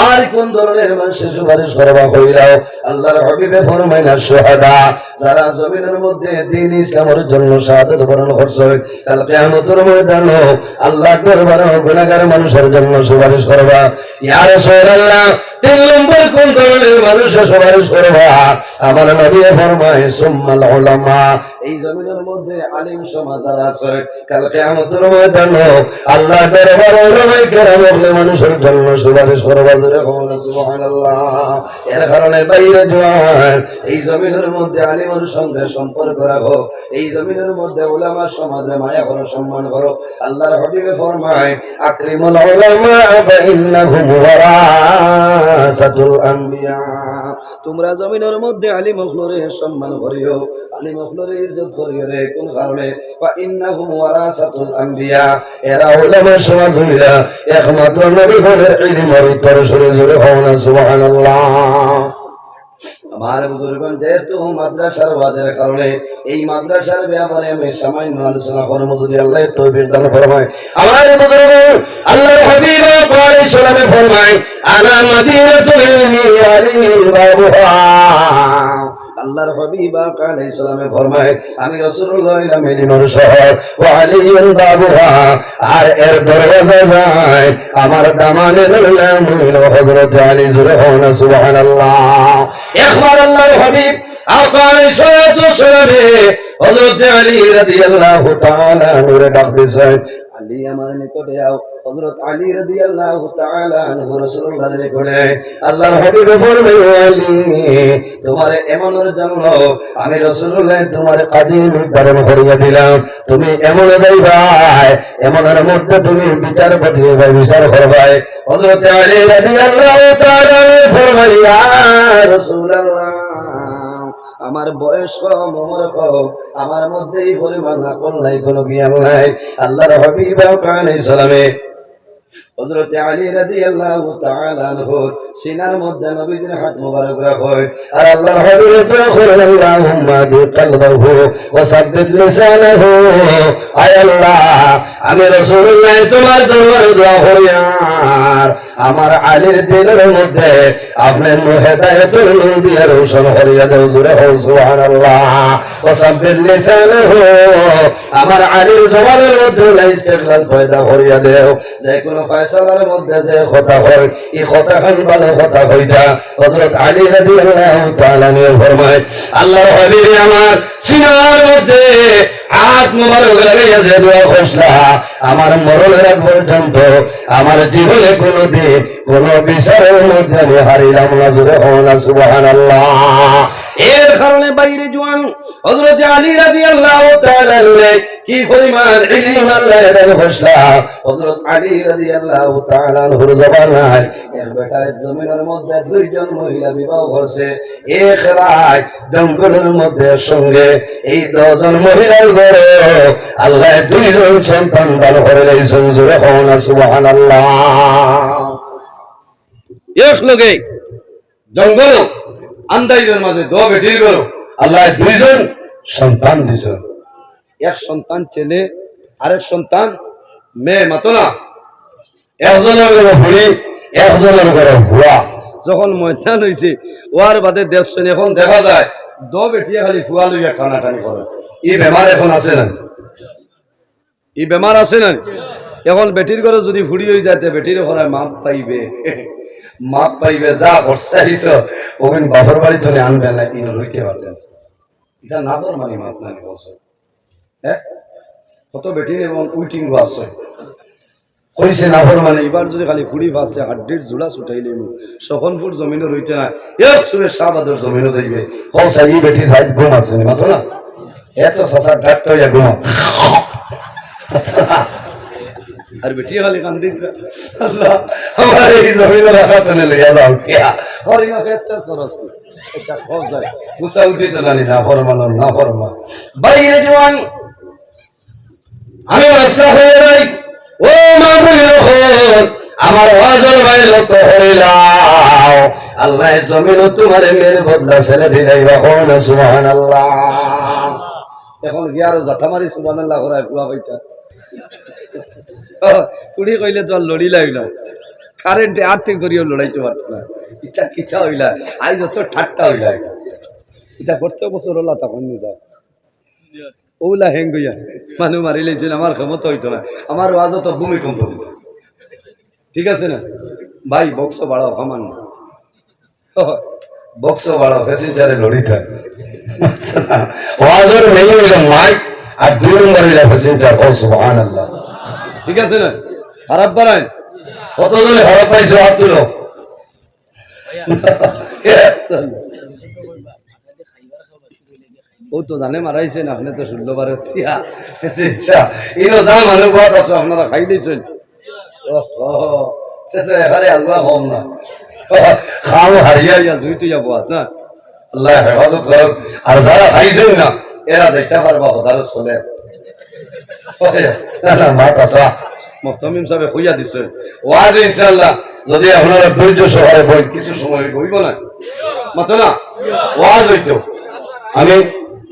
Speaker 1: আর কোন ধরনের মানুষের সুপারিশ করবা হইলাও? আল্লাহর হাবিবে ফরমাইনা শুহাদা, যারা জমিনের মধ্যে দ্বীন ইসলামের জন্য শাহাদাত বরণ করছে কাল কিয়ামতের ময়দানে আল্লাহর দরবারে গুনাহগার মানুষের জন্য সুপারিশ করবা। ইয়া রাসূলুল্লাহ তিন নম্বর কোন ধরনের মানুষের সুপারিশ করবা? আমার নবী ফরমায় সুম্মাল উলামা, এই জমিনের মধ্যে আলিম সমাজ যারা আছে কাল কিয়ামতের ময়দানে আল্লাহর দরবারে উলামায়ে কেরাম মানুষের জন্য সুপারিশ করবা। সুবহানাল্লাহ। এর কারণে বাইরে জওয়ান এই জমিনের মধ্যে আলিমের সঙ্গে সম্পর্ক রাখো, এই জমিনের মধ্যে উলামা সমাজে মায়া করো, সম্মান করো। আল্লাহর হাবিবে ফরমায় আকরিমুল উলামা ফাইন্নাহুম ওয়ারাসাতুল আম্বিয়া, তোমরা জমিনের মধ্যে আলিম ওয়ালারে সম্মান করিও, আলিম ওয়ালারে ইজ্জত করিও রে। কোন কারণে? ফাইন্নাহুম ওয়ারাসাতুল আম্বিয়া, এরা উলামা সমাজ হইলা একমাত্র নবীগণের ইলমের উত্তর সরে জোরে হও না সুবহানাল্লাহ। আমার বুজুর্গণ যেহেতু মাদ্রাসার ওয়াজের কারণে এই মাদ্রাসার ব্যাপারে আমি সামান্য আলোচনা করব, যদি আল্লাহ তৌফিক দান ফরমায়। আমার বুজুর্গণ আল্লাহর হাবিব আলাইহিস সালামে ফরমায় আলা মাদিনাতুল ইলমি আলিমিল বাবুহা, আল্লাহর হাবিব আলাইহিস সালামে ফরমায় আমি রাসূলুল্লাহ মদিনার শহর ওয়া আলিয়ুল বাবুহা, আর এর দরওয়াজা যায় আমার দামানের নাম হলো হযরত আলী। জোরে হও না সুবহানাল্লাহ। একবার আল্লাহর হাবিব আলাইহিস সালাতু ওয়াসসালামে হযরত আলী রাদিয়াল্লাহু তাআলা নূরে ডাক দিয়েছেন, আলী আমার নিকটে আও। হযরত আলী রাদিয়াল্লাহু তাআলা আনহু রাসূলুল্লাহর নিকটে আল্লাহর হাবিব বললেন, আলী তোমার এমনের জন্য আমি রাসূলুল্লাহ তোমার কাজী নির্ধারণ করিয়া দিলাম, তুমি এমন যাইবা এমনের মধ্যে তুমি বিচারপতি হইবা, বিচার করবাই। হযরত আলী রাদিয়াল্লাহু তাআলা ফরমায়, ইয়া রাসূলুল্লাহ আমার বয়স কম, ওমর কম, আমার মধ্যে এই পরিমাণ আকল নাই, কোনো জ্ঞান নাই। আল্লাহর হাবিব আলাইহিস সালামে হযরত আলী রাদিয়াল্লাহু তাআলা আনহু সিনার মধ্যে নবীজির হাত মোবারক রাখেন, আর আল্লাহর হাবিব বলেন, আল্লাহুম্মা দি কলবহু ওয়া সাব্বিত লিসানাহু। আয় আল্লাহ আমি রাসূলুল্লাহ তোমার দরবারে দোয়া করি, আর আমার আলীর দিলের মধ্যে আপনি হেদায়েতের নূর দিয়ে রোশন করিয়া দাও। জোরে হও সুবহানাল্লাহ। ওয়া সাব্বিত লিসানাহু, আমার আলীর জবানের মধ্যে ইস্তিগলাল পয়দা করিয়া দাও, যে কোনো ফয়সালার মধ্যে যে কথা হয় এই কথা খান ভালো কথা হইতা। হযরত আলী রাদিয়াল্লাহু তাআলা ফরমায়, আল্লাহর হাবিব আমার সিনার মধ্যে হাত মোবারক লাগাইয়া যে দোয়া করছলা, আমার মরণের আগ পর্যন্ত আমার জীবনে কোনোদিন কোন বিচারের মধ্যে আমি হারিলাম না। জোরে হও না সুবহানাল্লাহ। এর কারণে বাইরে জওয়ান হযরত আলী রাদিয়াল্লাহু তাআলা কি পরিমাণ ইলম আল্লাহ দান করছলা। হযরত আলী রাদিয়াল্লাহু তাআলা আনহুর জবানায় এর বেটার জমিনের মধ্যে দুইজন মহিলা বিবাহ করছে, এক রাত জঙ্গলের মধ্যে সঙ্গে এই 10 জন মহিলার ঘরে আল্লাহ দুইজন সন্তান দান করে দিয়েছেন। জোরে হও না সুবহানাল্লাহ। এক লগে জঙ্গল আন্দাইরের মাঝে 2 বেটির ঘর আল্লাহ দুইজন সন্তান দিয়েছেন, এক সন্তান ছেলে আরেক সন্তান মেয়ে। মাতো না একজনের ঘরে বুড়ি একজনের ঘরে বুয়া। যখন ময়দান হয়েছে ওয়ার বাদে দেখছেন এখন দেখা যায় 2 বেটিয়ে খালি ফুয়া লইয়া টানাটানি করে। এই বেমার এখন আছে না? এই বেমার আছে না? এখন বেটির ঘরে যদি ফুড়ি হয়ে যাতে বেটির ঘরে মাপ পাইবে মাপ পাইবে যা খরচা দিছ ওখানে বাপর বাড়ি ধরে আনবে না কিনে লইতে পারতেন এটা না কর মানে মাপ না বলছে হ্যাঁ কত বেটির এবং উইটিং আছে হয়েছে না ভর মানে এবার যদি খালি ফুড়ি ফাঁসতে হাড্ডির জোড়া ছুটাইলে সখন ফুট জমিনও রইতে না এর সুরে শাহবাদর জমিনও যাইবে হলসা এই বেটির হাইট ঘুম আছে মাথো না এত সাসার ডাক্তার হইয়া ঘুম আর বেটি খালি কান্দি আল্লাহ আমার এই জমিনে রাখা তো লইয়া যাও কিয়া হরিমা ফেসটা সরস আচ্ছা খব যায় গুসা উঠে চলানি না ফরমানো না ফরমা বাইরে জওয়ান আমি রাস্তা হয়ে যাই ও মামুল আমার ওয়াজল ভাই লক্ষ্য হইলাও আল্লাহ জমিন তোমার মেয়ের বদলা ছেলে দিলাইবা কোন সুবহানাল্লাহ এখন গিয়ারো জাতা মারি সুবহানাল্লাহ করায় বুয়া পাইতা কুড়ি কইলে তো আর লড়ি লাগলো কারেন্টে আর্থিক করিও লড়াইতে পারত না ইচ্ছা কিচ্ছা হইলা আজ যত ঠাট্টা হইলা ইচ্ছা প্রত্যেক বছর হলা তখন নিয়ে যায় ওলা হেং গইয়া মানুষ মারি লেছিল আমার ক্ষমতা হইতো না আমার ওয়াজও তো ভূমিকম্প দিত ঠিক আছে না ভাই বক্স বাড়াও সামান্য বক্স বাড়াও প্যাসেঞ্জারে লড়ি থাকে ওয়াজের নেই হইল মাইক আর 2 নম্বর হইল প্যাসেঞ্জার ও সুবহানাল্লাহ ঠিক আছে না খারাপ বানায় কতজনে খারাপ পাইছো হাত তুলো ও তো জানে মারাইছে না আপনি তো 16 বার ইনো যা মানুষ বাদ আছে আপনারা খাই দিয়েছেন এখানে আল্লাহ কম না খাও হারিয়া ইয়া জুই তুই যাবো না আল্লাহ হেফাজত করেন আর যারা খাইছেন না এরা যাইতে পারবা হদার চলে মহতমিম সাহেব হইয়া দিছে ওয়াজ ইনশাআল্লাহ যদি আপনারা ধৈর্য সহকারে বই কিছু সময় বইব না মাতো না ওয়াজ হইতো আমি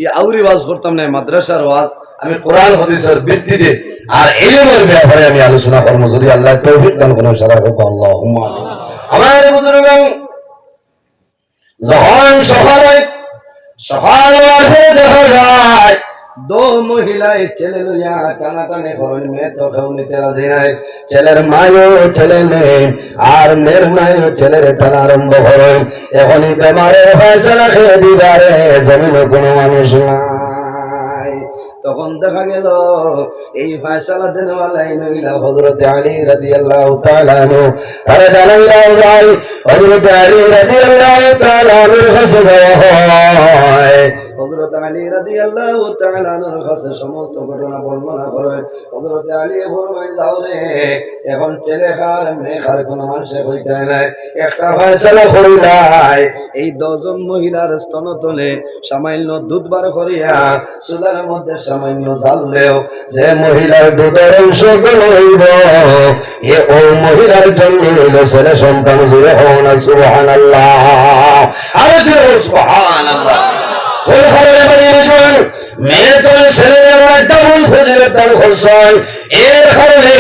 Speaker 1: এই আউরি ওয়াজ করতাম না মাদ্রাসার ওয়াজ আমি কোরআন হাদিসের ভিত্তিতে আর ইলমের ব্যাপারে আমি আলোচনা করব যদি আল্লাহ তৌফিক দান করেন সারা হোক আল্লাহুম্মা আমার বুজুর্গ যখন সকালে দেখা যায় दो महिलाएं चले लिया टाना टाने घरन में तो खौनी तेरा जिनाय चलेर मायो चले ने আর মের মাयो चलेर টানা আরম্ভ করেন এখনি বেমারের ফয়সালা খেয়ে দিবারে জমিনে কোনো মানুষ নাই তখন দেখা গেল এই ফয়সালা দেনওয়ালা নবীলা হযরত আলী রাদিয়াল্লাহু তাআলা আনহু তারা জানাইলা যায় হযরত আলী রাদিয়াল্লাহু তাআলা আনহুর কাছে যাওয়া হয় হযরত আলী রাদিয়াল্লাহু তাআলা আনহুর কাছে সমস্ত ঘটনা বর্ণনা করে হযরত আলী ফরমায় যাও রে এখন ছেলে খার মেয়ে খার কোনো মানুষে হইতে নাই একটা ফয়সালা করিলাই এই 10 জন মহিলার স্তনতলে সামান্য দুধ বার করিয়া চুলার মধ্যে সামান্য জাল দেও যে মহিলার দুধের অংশ হইব এ ও মহিলার জন্য হইল ছেলে সন্তান জুড়ে হও না সুবহানাল্লাহ আর জোরে সুবহানাল্লাহ ওই ঘরে বাইরে মেয়ে তো ছেলের তেমন ফজিলত দান করছয় এর কারণে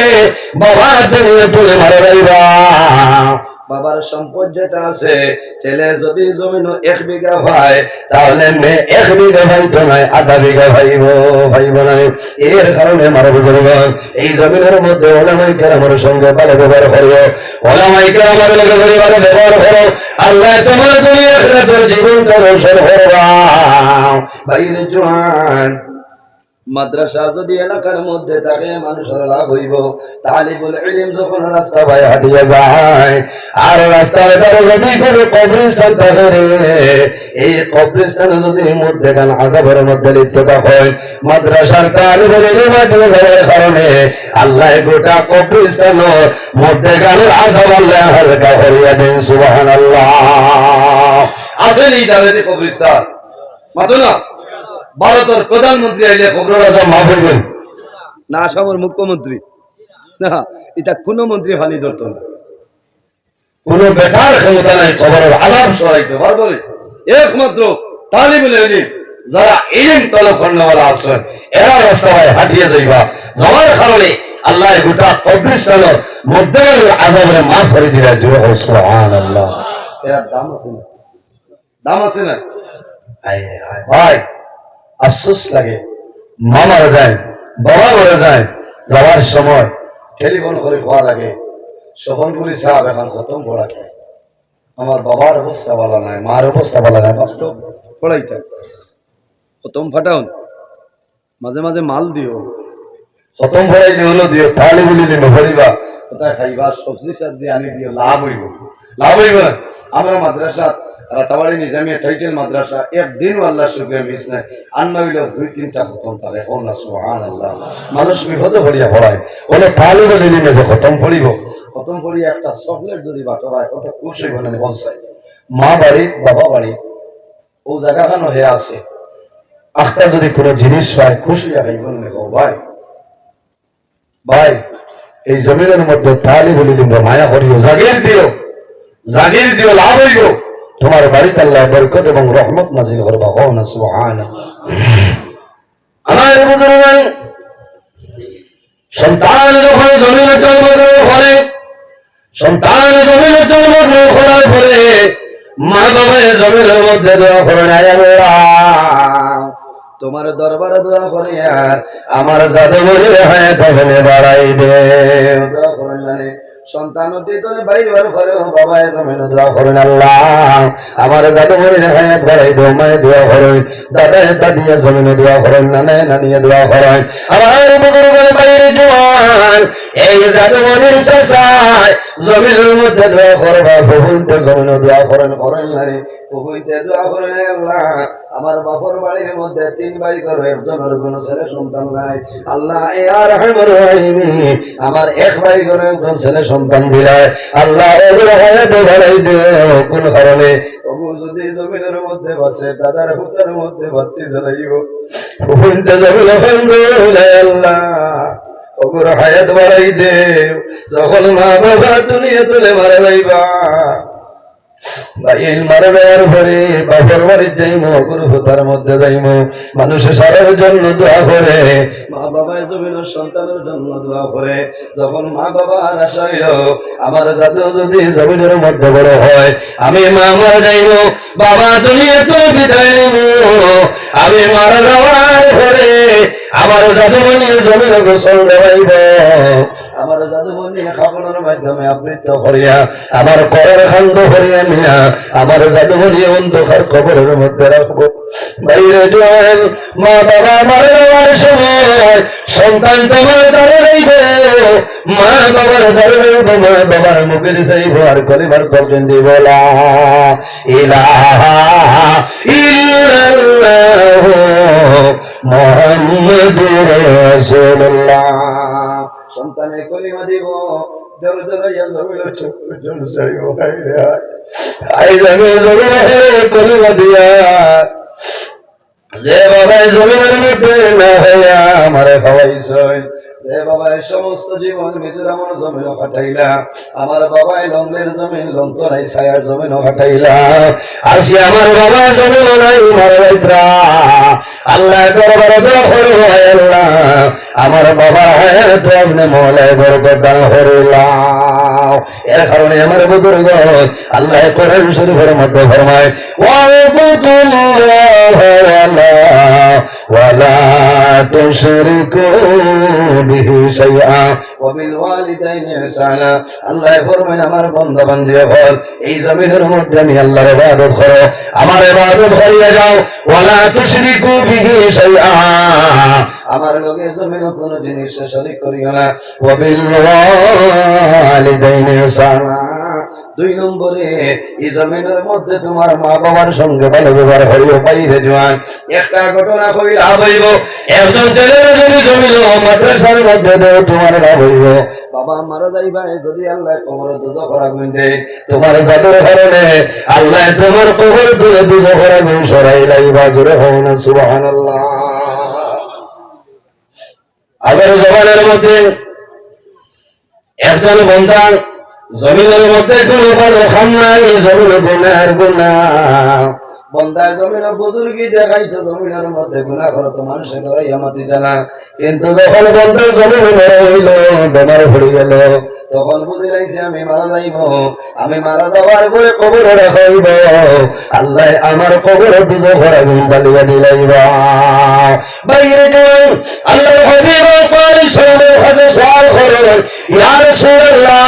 Speaker 1: বাবা দুনিয়া তুলে মারা যাইবা বাবার সম্পদ যেটা আছে ছেলে যদি জমিন 1 বিঘা হয় তাহলে মেয়ে 1 বিঘা ভাইতো নয় আধা বিঘা ভাইব না এর কারণে মারা বুঝুর্গ এই জমিনের মধ্যে ওলামায়ে কেরামের সঙ্গে ভালো ব্যবহার করো ওলামায়ে কেরামের লগে ভালো ব্যবহার করো আল্লাহ তোমার দুনিয়া আখিরাতের জীবনটা রোশন করবা বাইরে জওয়ান মাদ্রাসা যদি এলাকার মধ্যে থাকে মানুষের লাভ হইব তালিবুল ইলম যখন রাস্তা ভাই হাঁটিয়ে যায় আর রাস্তার ধারে যদি কোনো কবরস্থান থাকে এই কবরস্থানে যদি মধ্যে গান আযাবের মধ্যে লিপ্ত হয় মাদ্রাসার তালিবুল ইলম হাঁটিয়ে যাওয়ার কারণে আল্লাহ গোটা কবরস্থানের মধ্যে গানের আযাব আল্লাহ হালকা করিয়া দেন সুবহানাল্লাহ আসেনি তাদের কবরস্থান মাত্র না ভারতের প্রধানমন্ত্রী আইলে খবর আজম মাফ হইবেন না আসামের মুখ্যমন্ত্রী না এটা কোন মন্ত্রী ফালি ধরত না কোন বেটার ক্ষমতা নাই খবরের আলাপ সরাইতে পারবো একমাত্র তালিবুল ইলম যারা ইলম তলব করনেওয়ালা আছেন এরা রাস্তায় হাঁটিয়ে যাইবা যাওয়ার কারণে আল্লাহ গোটা কবরস্থানের মধ্যে আযাবের মাফ করে দিলেন জোরে সুবহানাল্লাহ এর দাম আছে না আয় আয় ভাই আফসোস লাগে মা মারা যায় বাবা মারা যায় যাওয়ার সময় টেলিফোন করে খোয়া লাগে শোভনপুরি সাহেব এখন খতম পড়াকে আমার বাবার অবস্থা ভালো নাই মার অবস্থা ভালো নাই বাস্তব পড়াইতে খতম ফাটাও মাঝে মাঝে মাল দিও খতম পড়াইলে হলো দিও তাহলে বলিলে নভরিবা কোথায় খাইবা সবজি সবজি আনি দিও লাভ হইব না আমরা মাদ্রাসা রাতাবাড়ি নিজামিয়া টাইটেল মাদ্রাসা একদিন আল্লাহ শুকরিয়া মিস নাই আন্না হইল 2-3টা খতম পারে না সুবহানাল্লাহ মানুষ বিপদে পড়িয়া পড়ায় বলে তাহলে বলিলে যে খতম পড়িব খতম পড়িয়া একটা চকলেট যদি বাটরায় কত খুশি হইব না বলছাই মা বাড়ি বাবা বাড়ি ও জায়গাখানো হয়ে আছে আখতা যদি কোনো জিনিস পায় খুশি হইব না ভাই ভাই এই জমিনের মধ্যে তাহলে বলি দিন মায়া করিও জাগির দিও লাভ হইব তোমার বাড়িতে আল্লাহ বরকত এবং রহমত নাজিল করবা না সুবহানাল্লাহ আমার বুজুর্গ সন্তান যখন জমিনে জন্মগ্রহণ করে করার পরে মা বাবা জমিনের মধ্যে দোয়া করেন তোমার দরবারে দোয়া করি আর আমার জাদুঘরের হায়াত হবে বাড়াই দে দোয়া করেন সন্তান অতীতরে বাইবার ঘরে বাবা জমিনে দোয়া করেন আল্লাহ আমার জাদুঘরের হায়াত বাড়াই দে মায়ে দোয়া করেন দাদা দাদিয়া জমিনে দোয়া করেন নানিয়া দোয়া করেন আমার বুজুর্গের বাইরে জোয়ান এই জাদুঘরের চাচায় জমিনের মধ্যে দোয়া করবা বহুতে জমিনে দোয়া করেন নারী বহুতে দোয়া করেন আল্লাহ আমার বাপর বাড়ির মধ্যে 3 ভাই করে একজনের কোনো ছেলে সন্তান নাই আল্লাহ ইয়া রাহমার রহিম আমার এক ভাই করে একজন ছেলে সন্তান দিলায় আল্লাহ ওর হায়াতে বাড়াই দিও কোন কারণে ওগো যদি জমিনের মধ্যে বসে দাদার হুতার মধ্যে বাতি জ্বালাইও বহুতে জমিন আল্লাহ ওর হায়াত বাড়াই দেও যখন মা বাবা দুনিয়া তুলে মারা যাইবা মারা যাওয়ার পরে বাবার বাড়ি যাইমো গুরুতার মধ্যে যাইমো মানুষের সারার জন্য দোয়া করে মা বাবা জমিনের সন্তানের জন্য দোয়া করে যখন মা বাবা আশা হইল আমার জাতীয় যদি জমিনের মধ্যে বড় হয় আমি মা মারা যাইমো বাবা দুনিয়া তুলে বিদায় নেব আমি মারা যাওয়ার পরে আমার জাদুমণি জমিনে গোসল দেওয়াইব আমার জাদুমণি খাবারের মাধ্যমে আবৃত করিয়া আমার করার খান্ড করিয়া নিয়া আমার জাদুমণি অন্ধকার কবরের মধ্যে রাখবো বাইরে জোয়ান মা বাবা মারা যাওয়ার সময় সন্তান তোমার দ্বারে রইব মা বাবার দ্বারে রইব মা বাবার মুখে চাইব আর কলিমার তর্জন দিব লা ইলাহা ইল্লাল্লাহ মুহাম্মাদুর রাসূলুল্লাহ সন্তানে কলিমা দিব দরদরাইয়া জমিনে চোখজন সাইও গাইরে আই জানে জমিনে কলিমা দিয়া যে বাবা জমিনের মধ্যে না হইয়া আমারে খাওয়াইছই যে বাবা সমস্ত জীবন মিজোরামের জমিন কাটাইলা আমার বাবা লংলের জমিন লংতরাই ছায়ার জমিন কাটাইলা আসি আমার বাবা জমিন নাই মারা যাইত্রা আল্লাহ দরবারে দোয়া করো আল্লাহ আমার বাবার হায়াত আপনি মওলায় বরকত দান করুন এর কারণে আমার বুজুর্গ আল্লাহ কোরআন শরীফের মধ্যে ফরমায় ওয়ালা তুশরিকু বিহি শাইআ ওয়া বিল ওয়ালিদাইনি ইহসানা আল্লাহ ফরমায় আমার বান্দা বান্দিগণ এই জমিনের মধ্যে আমি আল্লাহর ইবাদত করো আমার ইবাদত করিয়া যাও ওয়ালা তুশরিকু বিহি শাইআ আমার লগে জমিনে কোনো জিনিস শরীক করিও না ওয়া বিল ওয়ালিদাইনি ইহসানা 2 নম্বরে এই জমিনের মধ্যে তোমার মা বাবার সঙ্গে ভালো ব্যবহার করিও বাইরে জওয়ান একটা ঘটনা কই লাভ হইব একজন ছেলে যদি জমিন মাদ্রাসার মধ্যে দেও তোমার লাভ হইব বাবা মারা যাইবা যদি আল্লাহ কবরে দুজখ রাখবেন দে তোমার জাদুর কারণে আল্লাহ তোমার কবর তুলে দুজখ রাখবেন সরাই লাইবা জোরে হও না সুবহানাল্লাহ আবার জবানের মধ্যে একজন বান্দা জমিনের মধ্যে কোনো ভালো খাম নাই জমিন গুনার গুনাহ বন্দায় জমিন বুজুর্গি দেখাইতো জমিনের মধ্যে গুনাহ করতো মানুষের ধরাইয়া মাতি জানা, কিন্তু যখন বন্দার জমিন হইল বেমার পড়ে গেল তখন বুঝে লাইছে আমি মারা যাইব, আমি মারা যাওয়ার পরে কবর রাখাইব, আল্লাহ আমার কবর দুজখের আগুন জ্বালিয়ে দিলাইবা। বাইরে যান আল্লাহর হাবিব সাল্লাল্লাহু আলাইহি কাছে সওয়াল করেন, ইয়া রাসূলুল্লাহ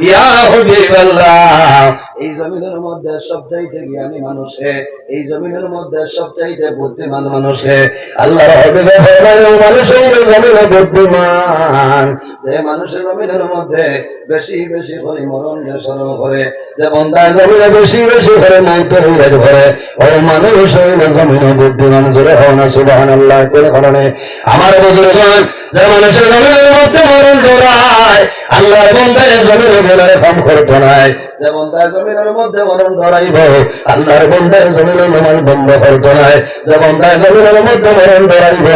Speaker 1: ইয়া হাবিবাল্লাহ, এই জমিনের মধ্যে সবচাইতে জ্ঞানী মানুষে, এই জমিনের মধ্যে সবচাইতে বুদ্ধিমান মানুষে, আল্লাহর হাবিব ফরমায় মানুষের জমিনে বুদ্ধিমান যে মানুষের জমিনের মধ্যে বেশি বেশি করে মরণ স্মরণ করে, যে বান্দা জমিনে বেশি বেশি করে মওতের উল্লেখ করে, ওই মানুষের জমিনে বুদ্ধিমান। জোরে হও না সুবহানাল্লাহ। কোন কারণে আমার বুজুর্গগণ যে মানুষের জমিনের মধ্যে মরণ ডরায়, আল্লাহর বান্দার জমিনে বেলার কাম করতে নাই, যে বান্দা জমিনের মধ্যে মরণ ডরাইব, আল্লাহর বান্দার জমিনে নামাজ বন্ধ করতে নাই, যে বান্দা জমিনের মধ্যে মরণ ডরাইব,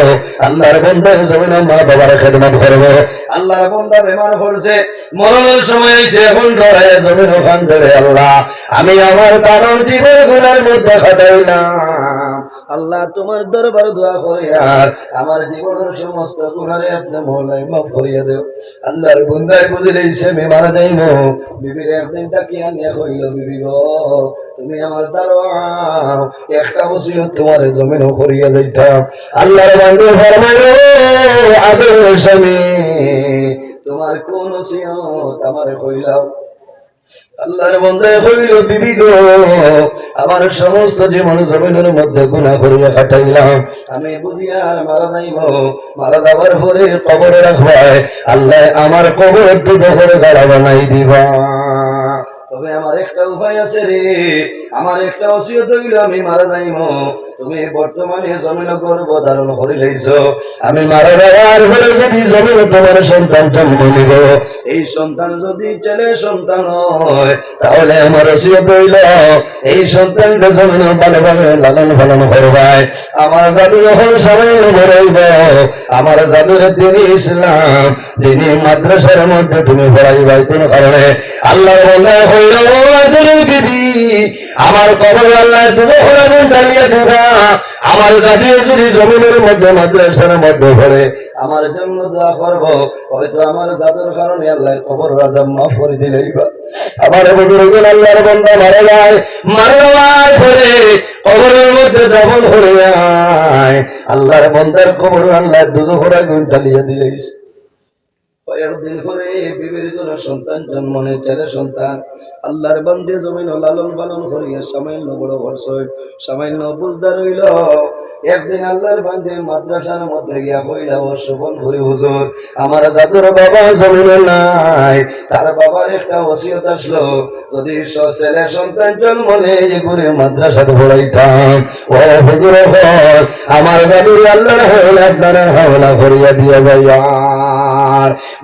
Speaker 1: আল্লাহর বান্দার জমিনে মা বাবার খেদমত করবে। আল্লাহর বান্দা বেমার পড়ছে, মরণের সময় এসে এখন ডরায় জমিন ওখান ধরে, আল্লাহ আমি আমার তামাম জীবন গুনার মধ্যে খাটাইলাম, আল্লাহ তোমার দরবার দোয়া করি আর আমার জীবনের সমস্ত গুনারে আপনি মওলাই মাফ করিয়া দেও। আল্লাহর বান্দায় বুঝিলেইছে আমি মারা যাইব, বিবির একদিন তাকিয়া নিয়ে কইল, বিবি গো তুমি আমার দাঁড়াও, একটা ওসিয়ত তোমার জমিনও করিয়া যাইতাম। আল্লাহর বান্দা ফরমাইল, আদর স্বামী তোমার কোন ওসিয়ত আমারে কইলাও? আল্লাহর বান্দা কইল, বিবি গো আমার সমস্ত জীবন জমিনের মধ্যে গুনাহ করিয়া কাটাইলাম, আমি বুঝিয়া মারা যাইব, মারা যাবার পরে কবরে রাখবাই, আল্লাহ আমার কবর দুজখের গাড়া বানাই দিবা। তবে আমার একটা উপায় আছে রে, আমার একটা ওসিয়ত হইল আমি মারা যাইব, তুমি বর্তমানে জমিন গর্ভ ধারণ করে লইছো, আমি মারা যাওয়ার পরে যদি জমিন তোমার সন্তান জন্ম নিব, এই সন্তান যদি ছেলে সন্তান হয় তাহলে আমার ওসিয়ত হইল এই সন্তানকে জমিন ভালোভাবে লালন পালন করবাই, আমার জাদু যখন সামান্য বেরোইব, আমার জাদুর দিনই ইসলাম দিনই মাদ্রাসার মধ্যে তুমি পড়াইবাই। কোন কারণে আল্লাহর বান্দা হইল, বিবি আমার কবর আল্লাহ দুজখের আগুন জ্বালিয়ে দিবা, আমার জাদু যদি জমিনের মধ্যে মাদ্রাসার মধ্যে পড়ে আমার জন্য দোয়া করব, হয়তো আমার জাদুর কারণে আল্লাহ কবর আযাব মাফ করে দিলেইবা। আমার বুজুর্গ আল্লাহর বান্দা মারা যায়, মারা যাওয়ার পরে কবরের মধ্যে দাফন করে যায়, আল্লাহর বান্দার কবর আল্লাহ দুজখের আগুন জ্বালিয়ে দিলেইছে। কয়েকদিন পরে বিবির জন্য সন্তান জন্ম নেয়, ছেলে সন্তান। আল্লাহর বান্দে জমিন লালন পালন করিয়া সামান্য বড় করছে, সামান্য বুঝদার হইল। একদিন আল্লাহর বান্দে মাদ্রাসার মধ্যে গিয়া কইলা, ও শোভন ভরি হুজুর আমার জাদুর বাবা জমিনে নাই, তার বাবার একটা ওসিয়ত আসলো, যদি ছেলে সন্তান জন্ম নেয় করে মাদ্রাসাতে পড়াইতাম, ও হুজুর আমার জাদুর আল্লাহর হাওলা আপনারা হাওলা করিয়া দিয়া যাইয়া।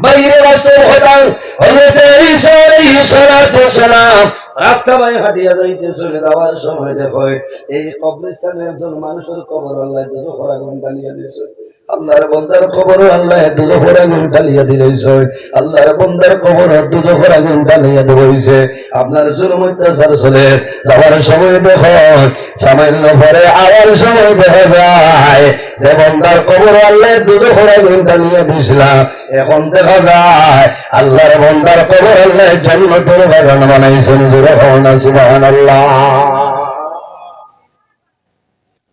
Speaker 1: বাইরে রাস্তায় হতাম হযরত ঈসা আলাইহিস সালাতু ওয়াস সালাম রাস্তা বাই হাঁটিয়া যাইতে চলে যাওয়ার সময় দেখো এই কবরস্থানে একজন মানুষের কবর আল্লাহ দুজখের আগুন জ্বালিয়ে দিয়েছে। আল্লাহর বান্দার কবর আল্লাহ দুজখের আগুন জ্বালিয়ে দিয়েছে, আল্লাহর বান্দার কবর দুজখের আগুন জ্বালিয়ে দিয়েছে। আপনার জুলুম অত্যাচার চলে যাওয়ার সময় দেখো, সামান্য পরে আবার সময় দেখা যায় যে বান্দার কবর আল্লাহ দুজখের আগুন জ্বালিয়ে দিয়েছিলাম, এখন দেখা যায় আল্লাহর বান্দার কবর আল্লাহ জান্নাতের বাগান বানাইছেন। সুবহানাল্লাহ।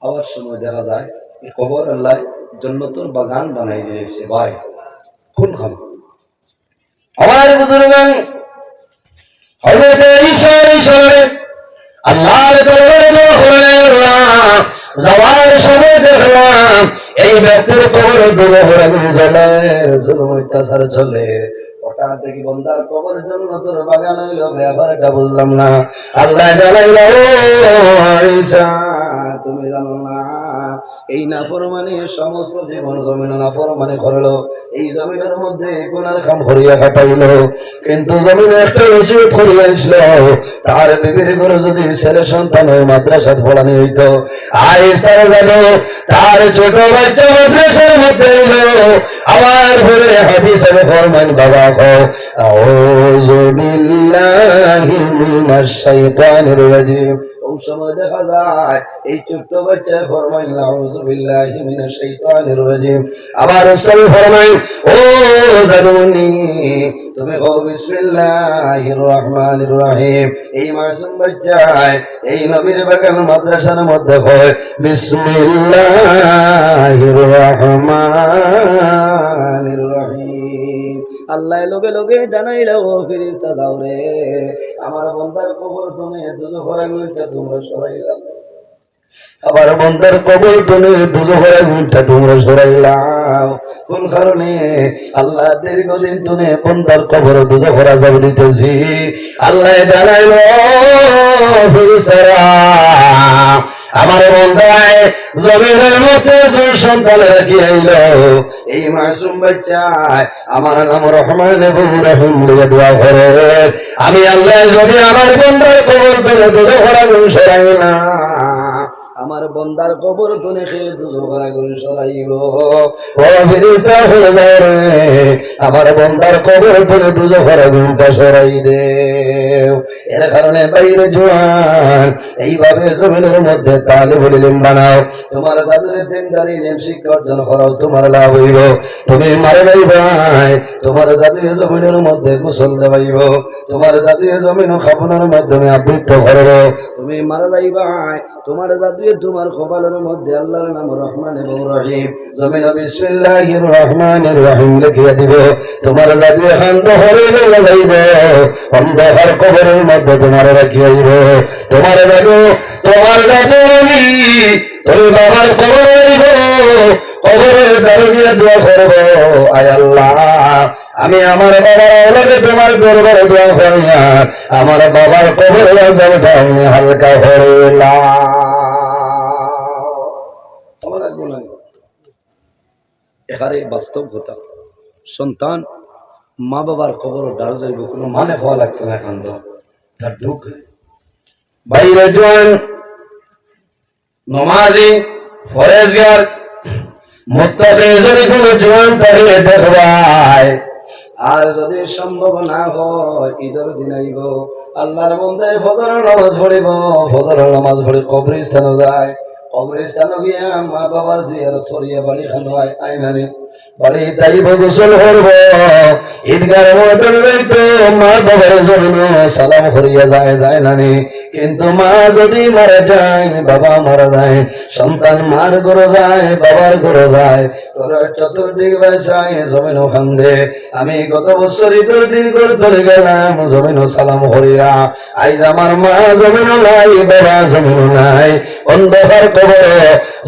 Speaker 1: আবার সময় দেখা যায় এই কবর আল্লাহ জান্নাতের বাগান বানাই দিয়েছে। ভাই কোন খান আমার বুজুর্গগণ হযরত ঈসা আলাইহিস সালাম আল্লাহর দরবারে যাওয়ার সময় দেখলাম এই ব্যক্তির কবর দুজখের আগুন জ্বলে, জুলুম অত্যাচার চলে। হঠাৎ দেখি বান্দার কবর জান্নাতের বাগান হইল, ব্যাপারটা বুঝলাম না। আল্লাহ জানাইল, ও ঈসা তুমি জানো না এই নাফরমানি সমস্ত জীবন জমিন নাফরমানি করলো, এই জমিনের মধ্যে গুনার কাম করিয়া কাটাইলো, কিন্তু জমিনে একটা নসিহত করিয়া আসলো, তার বিবির ঘরে যদি ছেলে সন্তান ওই মাদ্রাসাত পড়ানো হইতো, আইসার জানো তার ছোট বাচ্চা মাদ্রাসার মধ্যে এলো, আবার ঘরে হাদিসের ফরমান বাবা কও আউযু বিল্লাহি মিনাশ শাইতানির রাজিম। ওই সময় দেখা যায় এই ছোট্ট বাচ্চা ফরমাই আউযু বিল্লাহি মিনাশ শাইতানির রাজিম, আবার রাসূল ফরমাই ও জানুনি তুমি কও বিসমিল্লাহির রহমানির রহিম। এই মাসুম বাচ্চা এই নবীর বাগান মাদ্রাসার মধ্যে হয় বিসমিল্লাহির রহমানির রহিম। আল্লাহ লগে লগে জানাইলো ও ফেরেশতা যাও রে আমার বান্দার কবর তুমি দুজখের আগুনটা তোমরা সরাইলা, আবার বান্দার কবর তুমি দুজখের আগুনটা তোমরা সরাইলাও। কোন কারণে? আল্লাহ দীর্ঘদিন তুমি বান্দার কবর দুজখের আযাব দিতেছি। আল্লাহ জানাইলো ফেরেশতারা আমার বান্দায় জমিনের মধ্যে সন্তান রাখি আইলো, এই মাসুম বাচ্চায় আমার নাম রহমান এবং রহিম বলে দোয়া করে, আমি আল্লাহ যদি আমার বান্দার কবর তুলে দুজখের আগুন সরাই না, আমার বান্দার কবর তুলে খেয়ে দুজখের আগুন সরাইব। ও ফেরেশতা হয়ে যায় রে আমার বান্দার কবর তুলে দুজখের আগুনটা সরাই দে। এর কারণে বাইরে জোয়ান এইভাবে জমিনের মধ্যে তালিবুল ইলম বানাও, তোমার জাদুরে দিনদারি ইলম শিক্ষা অর্জন করাও, তোমার লাভ হইব। তুমি মারে নাই ভাই তোমার জাদুয়ে জমিনের মধ্যে গোসল দেবাইব, তোমার জাদুয়ে জমিন খাবনের মাধ্যমে আবৃত্ত করব। তুমি মারা যাই ভাই তোমার জাদুয়ে তোমার কপালের মধ্যে আল্লাহর নাম রহমান এবং রহিম জমিন বিসমিল্লাহির রহমানির রহিম লিখিয়া দিব। তোমার জাদুয়ে খান্দ হরে যাইব, অন্ধকার কবরের মধ্যে তোমার রাখিয়াইব। তোমার জাদু তুমি বাবার কবর আইব, কবরের দাঁড়িয়ে দোয়া করব, আয় আল্লাহ আমি আমার বাবার আওলাদে তোমার দরবারে দোয়া করিয়া আমার বাবার কবরের আযাবটা আমি হালকা করলাম। এখানে বাস্তব কথা, সন্তান মা বাবার কবর দ্বার যাইব কোনো মানে হওয়া লাগছে না, এখন তার দুঃখ বাইরে জোয়ান নমাজি ফরেজগার মুত্তাকি যদি কোনো জোয়ান থাকলে দেখবাই, আর যদি সম্ভব না হয় ঈদের দিন আইব আল্লাহর বান্দায় ফজরের নামাজ পড়িব, ফজরের নামাজ পড়ে কবরস্থানে যায়, কবরস্থানে গিয়া মা বাবার জিয়ারত করিয়া বাড়ি খানো আইনানি বাড়ি তাইব গোসল করব, ঈদগার ময়দান যাইতো মা বাবার জন্য সালাম করিয়া যায় নানি। কিন্তু মা যদি মারা যায় বাবা মারা যায়, সন্তান মার ঘরে যায় বাবার ঘরে যায়, ঘরের চতুর্দিক বাসায় জমিন খান্দে। আমি গত বছর ঈদের দিন করে ধরে গেলাম জমিন সালাম করিয়া, আইজ আমার মা জমিন নাই বাবা জমিন নাই, অন্ধকার কবরে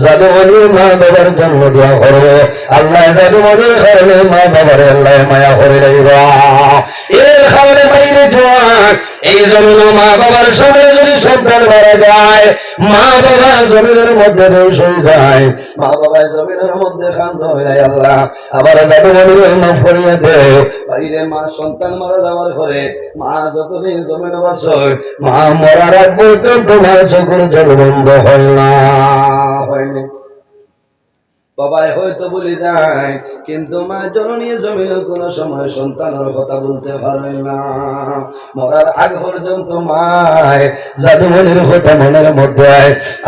Speaker 1: জাদুমণির মা বাবার জন্য দোয়া করবো, আল্লাহ জাদুমণির কারণে মা বাবার আল্লাহ মায়া করে দেব। এর কারণে বাইরে জোয়ান এই জমিন মা বাবার সামনে যদি সন্তান মারা যায়, মা বাবা জমিনের মধ্যে বেশ হয়ে যায়, মা বাবা জমিনের মধ্যে কান্দ হয়ে যায়, আল্লাহ আবার জাদুমণির মাফ করিয়া দেও। বাইরে মা সন্তান মারা যাওয়ার পরে মা যতদিন জমিন বাঁচয় মা মরার আগ পর্যন্ত তোমার চোখের জল বন্ধ হয় না, হয়নি বাবাই হয়তো বলে যায়, কিন্তু মা জননী জমিনে কোনো সময় সন্তানের কথা বলতে পারে না। মরার আগ পর্যন্ত মায় জাদুমণির কথা মনের মধ্যে।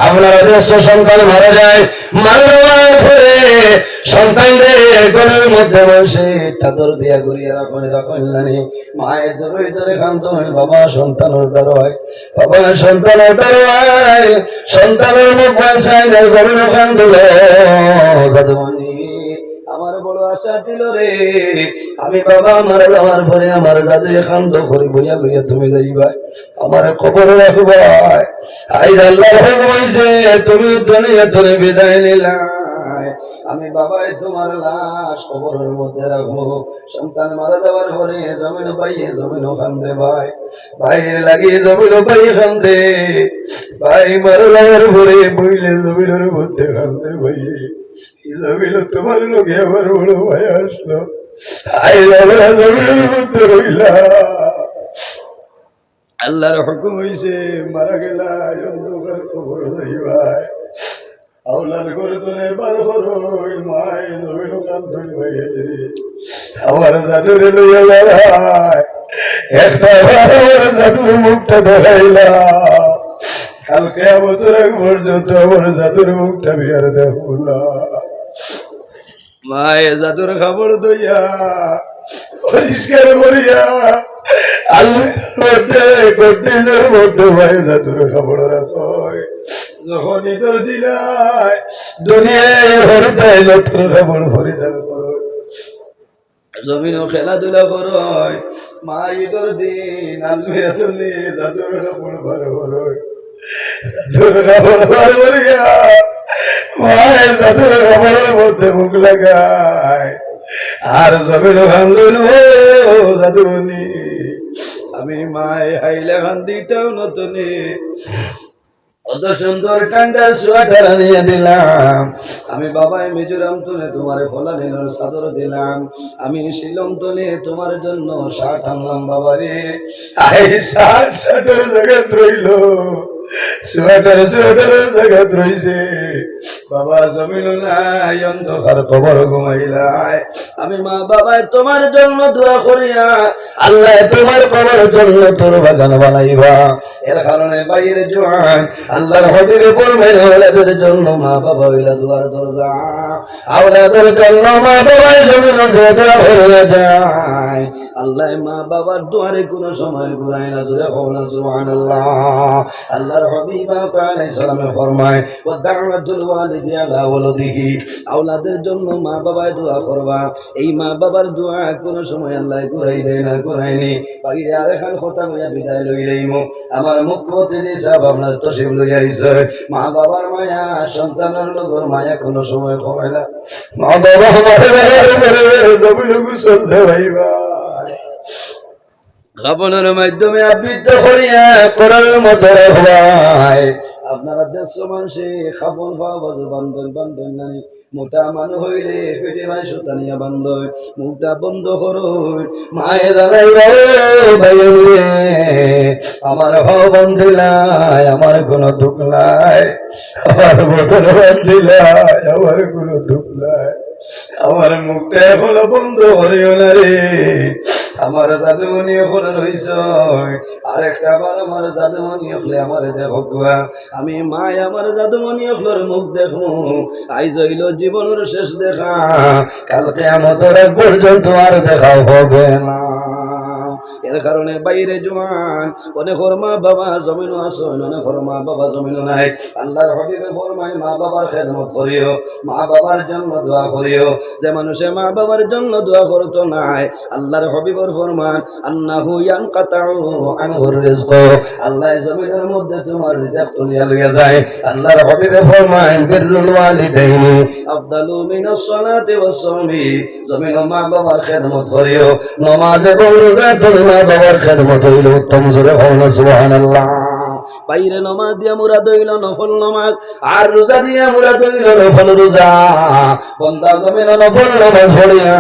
Speaker 1: আপনার দেশ সন্তান মারা যায়, মারা যাওয়ার পরে সন্তানদের ঘরের মধ্যে বসে চাদর দিয়া ঘুরিয়ে রাখলেন, মায়ের ধরে ধরে কান্ত হয়, বাবা সন্তান উদ্ধার হয়, বাবা সন্তান উদ্ধার হয়, সন্তানের মুখ বাসায় জমিন কান্দল। জাদুমণি আমার বড় আশা ছিল রে, আমি বাবা মারা যাওয়ার পরে আমার জাদু কান্দ করে বইয়া বইয়া তুমি যাইবা আমার খবর রাখবা। আইজ আল্লাহর হুকুম হইছে তুমি দুনিয়া ধরে বিদায় নিলা, নাই। আমি বাবাই তোমার লাশ কবরের মধ্যে রাখবো। সন্তান মারা যাওয়ার পরে জমিন পাইয়ে জমিন কান্দে ভাই, ভাইয়ের লাগিয়ে জমিন পাইয়ে কান্দে, ভাই মারা যাওয়ার পরে বইলে জমিনের মধ্যে কান্দে ভাইয়ে। জমিন তোমার লোকে আমার বড় ভাই আসলো, জমিনের মধ্যে রইলা। আল্লাহর হুকুম হইছে মারা গেলা অন্ধকার কবর যাইবাই। আওলাদ করে তোলে বার করই মাই জমিন কান্দই ভাইয়ে রে। আমার জাদুরে লইয়া লড়াই একটা আমার জাদুর মুখটা দেখাইলা। কালকে আমাদের পর্যন্ত আমার জাদুর মুখটা বিয়ার দেখো না। মায়ের জাদুর খবর দইয়া পরিষ্কার করিয়া আল্লাহর মধ্যে ভাই জাদুর খবর রাখো। যখন ইদর দিলাই দুনিয়ায় হরিদায় নতুন খবর হরিদান করো, জমিনও খেলাধুলা করয়। মা ঈদর দিন আলমিয়া তুলি জাদুর খবর বার করয়, জাদুর খবর বার করিয়া মায়ের জাদুর খবরের মধ্যে মুখ লাগায়। আর জমিন খান্দুন জাদুনি আমি মায় হাইলা খান্দিটাও নতুনি কত সুন্দর ঠান্ডা সোয়াটার আনিয়ে দিলাম। আমি বাবাই মিজোরাম তুলে তোমার ফলা নীলর চাদর দিলাম। আমি শিলং তুলে তোমার জন্য শার্ট আনলাম বাবারে। শার্টের জায়গায় রইল সোয়াটারের জায়গায় রইছে বাবা। জমিন নাই অন্ধকার কবর ঘুমাইলাই। আমি মা বাবাই তোমার জন্য দোয়া করিয়া আল্লাহ তোমার কবর জন্য তোর বাগান বানাইবা। এর কারণে বাইরে জোয়ান আল্লাহর হবিবে বলবেন আওলাদের জন্য মা বাবা হইলা দুয়ার দরজা। আওলাদের জন্য মা বাবাই জমিন দোয়া করে যায়। আল্লাহ মা বাবার দুয়ারে কোনো সময় ঘুরায় না। জোরে কও না সুবহানাল্লাহ। আল্লাহর হাবিব আলাইহিস সালামে ফরমায় ওয়া দাওয়াতুল ওয়ালিদি আলা ওয়ালাদিহি, আওলাদের জন্য মা বাবাই দোয়া করবা। এই মা বাবার দোয়া কোনো সময় আল্লাহ ঘুরাই দেয় না, ঘুরায়নি। বাইরে আরেকখান কথা হইয়া বিদায় লইলাইমু। আমার মুখ্য অতিথি সাহেব আপনার তশরিফ লইয়া আইছে। মা বাবার মায়া সন্তানের লগর মায়া কোনো সময় কমে না। মা বাবা জমিনে গোসল দেওয়াইবা খাবনের মাধ্যমে আবৃত্ত করিয়া করার মতো রাখবাই। আপনারা দেখছো মানুষে খাবন খাওয়া বাজু বান্ধন বান্ধন নাই। মোটা মানুষ হইলে পেটে ভাই সুতানিয়া বান্ধব, মুখটা বন্ধ করো। মায়ে জানাই ভাই আমার ভাও বান্ধিলাই, আমার কোনো দুঃখ নাই। আমার বোতল বান্ধিলাই, আমার কোনো দুঃখ নাই। আমার মুখটা এখনো বন্ধ করিও না রে। আমার জাদুমণি হলে রইছ আরেকটা বার আমার জাদুমণি হলে আমার দেখো। আমি মায় আমার জাদুমণি হলোর মুখ দেখো। আইজ হইল জীবনের শেষ দেখা, কালকে আমাদের পর্যন্ত আর দেখা হবে না। এর কারণে বাইরে জোয়ান অনেক মা বাবা জমিনও আছে, অনেক মা বাবা জমিনও নাই। আল্লাহর হাবিবে ফরমায় মা বাবার খেদমত করিও, মা বাবার জন্য দোয়া করিও। যে মানুষে মা বাবার জন্য দোয়া করতো নাই, আল্লাহর হাবিবর ফরমান আন্নাহু ইয়ানকাতাউ আনহুর রিজক, আল্লাহ জমিনের মধ্যে তোমার রিজক তুলিয়া লইয়া যায়। আল্লাহর হাবিবে ফরমায় বিররুল ওয়ালিদাইনি আফদালু মিনাস সালাতি ওয়াস সাওমি, জমিন মা বাবার খেদমত করিও। নামাজ এবং রোজা মা বাবার খেদমত হইল উত্তম। জোরে হও না সুবহানাল্লাহ। বাইরে নামাজ দিয়া মুরাদ হইল নফল নামাজ, আর রোজা দিয়া মুরাদ হইল নফল রোজা। বন্দা জমিন নফল নামাজ পড়িয়া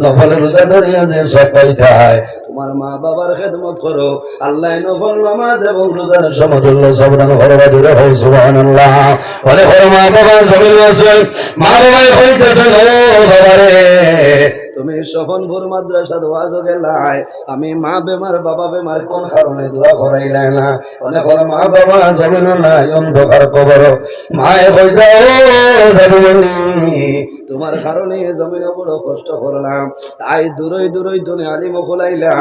Speaker 1: নফল রোজা ধরিয়া যে সব পাইতায়, তোমার মা বাবার খেদমত করো। আল্লাহ নফল নামাজ এবং রোজার সমতুল্য সবদান করবা। জোরে হও সুবহানাল্লাহ। বলে মা বাবা জমিন আছে, মা বাবাই হইতেছে ও বাবারে তুমি সফনপুর মাদ্রাসা ওয়াজ গেলাই, আমি মা বেমার বাবা বেমার কোন কারণে দোয়া করাইলাই না। অনেক মা বাবা জমিন নাই অন্ধকার কবর, মায়ে কইতা ও জাদুমণি তোমার কারণে জমিনে বড় কষ্ট করলাম। আই দূরই দূরই তুমি আলিম খোলাইলা,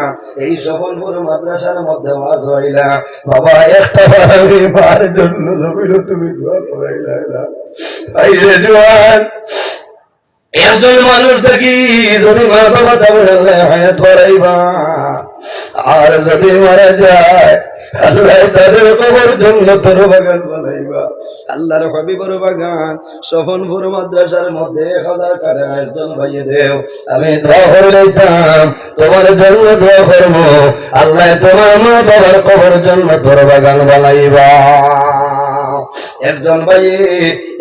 Speaker 1: এই সফনপুর মাদ্রাসার মধ্যে ওয়াজ হইলা। বাবা একটা মার জন্য জমিন তুমি দোয়া করাইলাই না। ভাই রে জওয়ান একজন মানুষ দেখি যদি মা বাবা যাবে হায়াত বাড়াইবা, আর যদি মারা যায় আল্লাহ তাদের কবর জান্নাতের বাগান বানাইবা। আল্লাহর হাবিবের বাগান সফনপুর মাদ্রাসার মধ্যে 1000 টাকা একজন ভাইয়ে দেও, আমি দোয়া করে লইতাম তোমার জন্য দোয়া করবো, আল্লাহ তোমার মা বাবার কবর জান্নাতের বাগান বানাইবা। একজন ভাই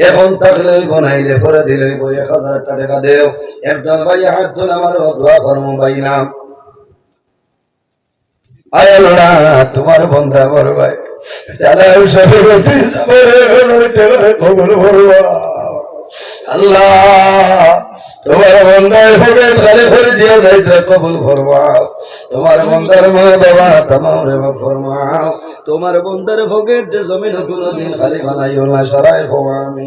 Speaker 1: এখন থাকলে বনাইলে করে দিলে 1000 টাকা দেও। একজন ভাই হাত তুলে আমার দোয়া করবো ভাই নাম। আয় আল্লাহ তোমার বন্ধা বড় ভাই কবুল করবা। আল্লাহ তোমার বন্ধার ভোগে খালি করে দিয়ে যাইতে কবুল করবা। তোমার বন্ধার মা বাবা তামাম রে ফরমাও। তোমার বন্ধার ভোগের যে জমিন কোনদিন খালি বানাইও না, সারাই হওয়া আমি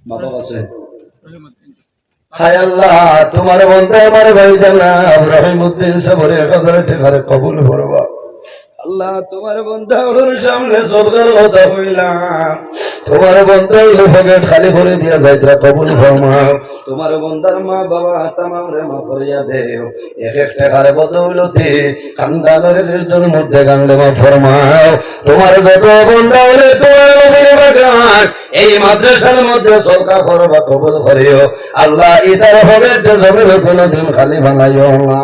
Speaker 1: মা বাবা আছে। হায় আল্লাহ তোমার বন্ধা আমার ভাই জানাব রহিমউদ্দিন সাহেবের 1000 টাকা কবুল করবা। আল্লাহ তোমার বন্ধা ওর সামনে সদকার কথা হইলাম, তোমার বন্ধা হইলে পকেট খালি করে দিয়া যাইতরা কবুল ফরমাও। তোমার বন্ধার মা বাবা তামাম রে মাফ করিয়া দেও। এক এক টাকার বদৌলতে খানদানের রেজর মধ্যে গানলে মাফ ফরমাও। তোমার যত বন্ধা হইলে তোমার নবীর বাগান এই মাদ্রাসার মধ্যে সদকা করবা কবুল করিও। আল্লাহ ইদার হবে যে জমিন কোনদিন খালি বানাইও না।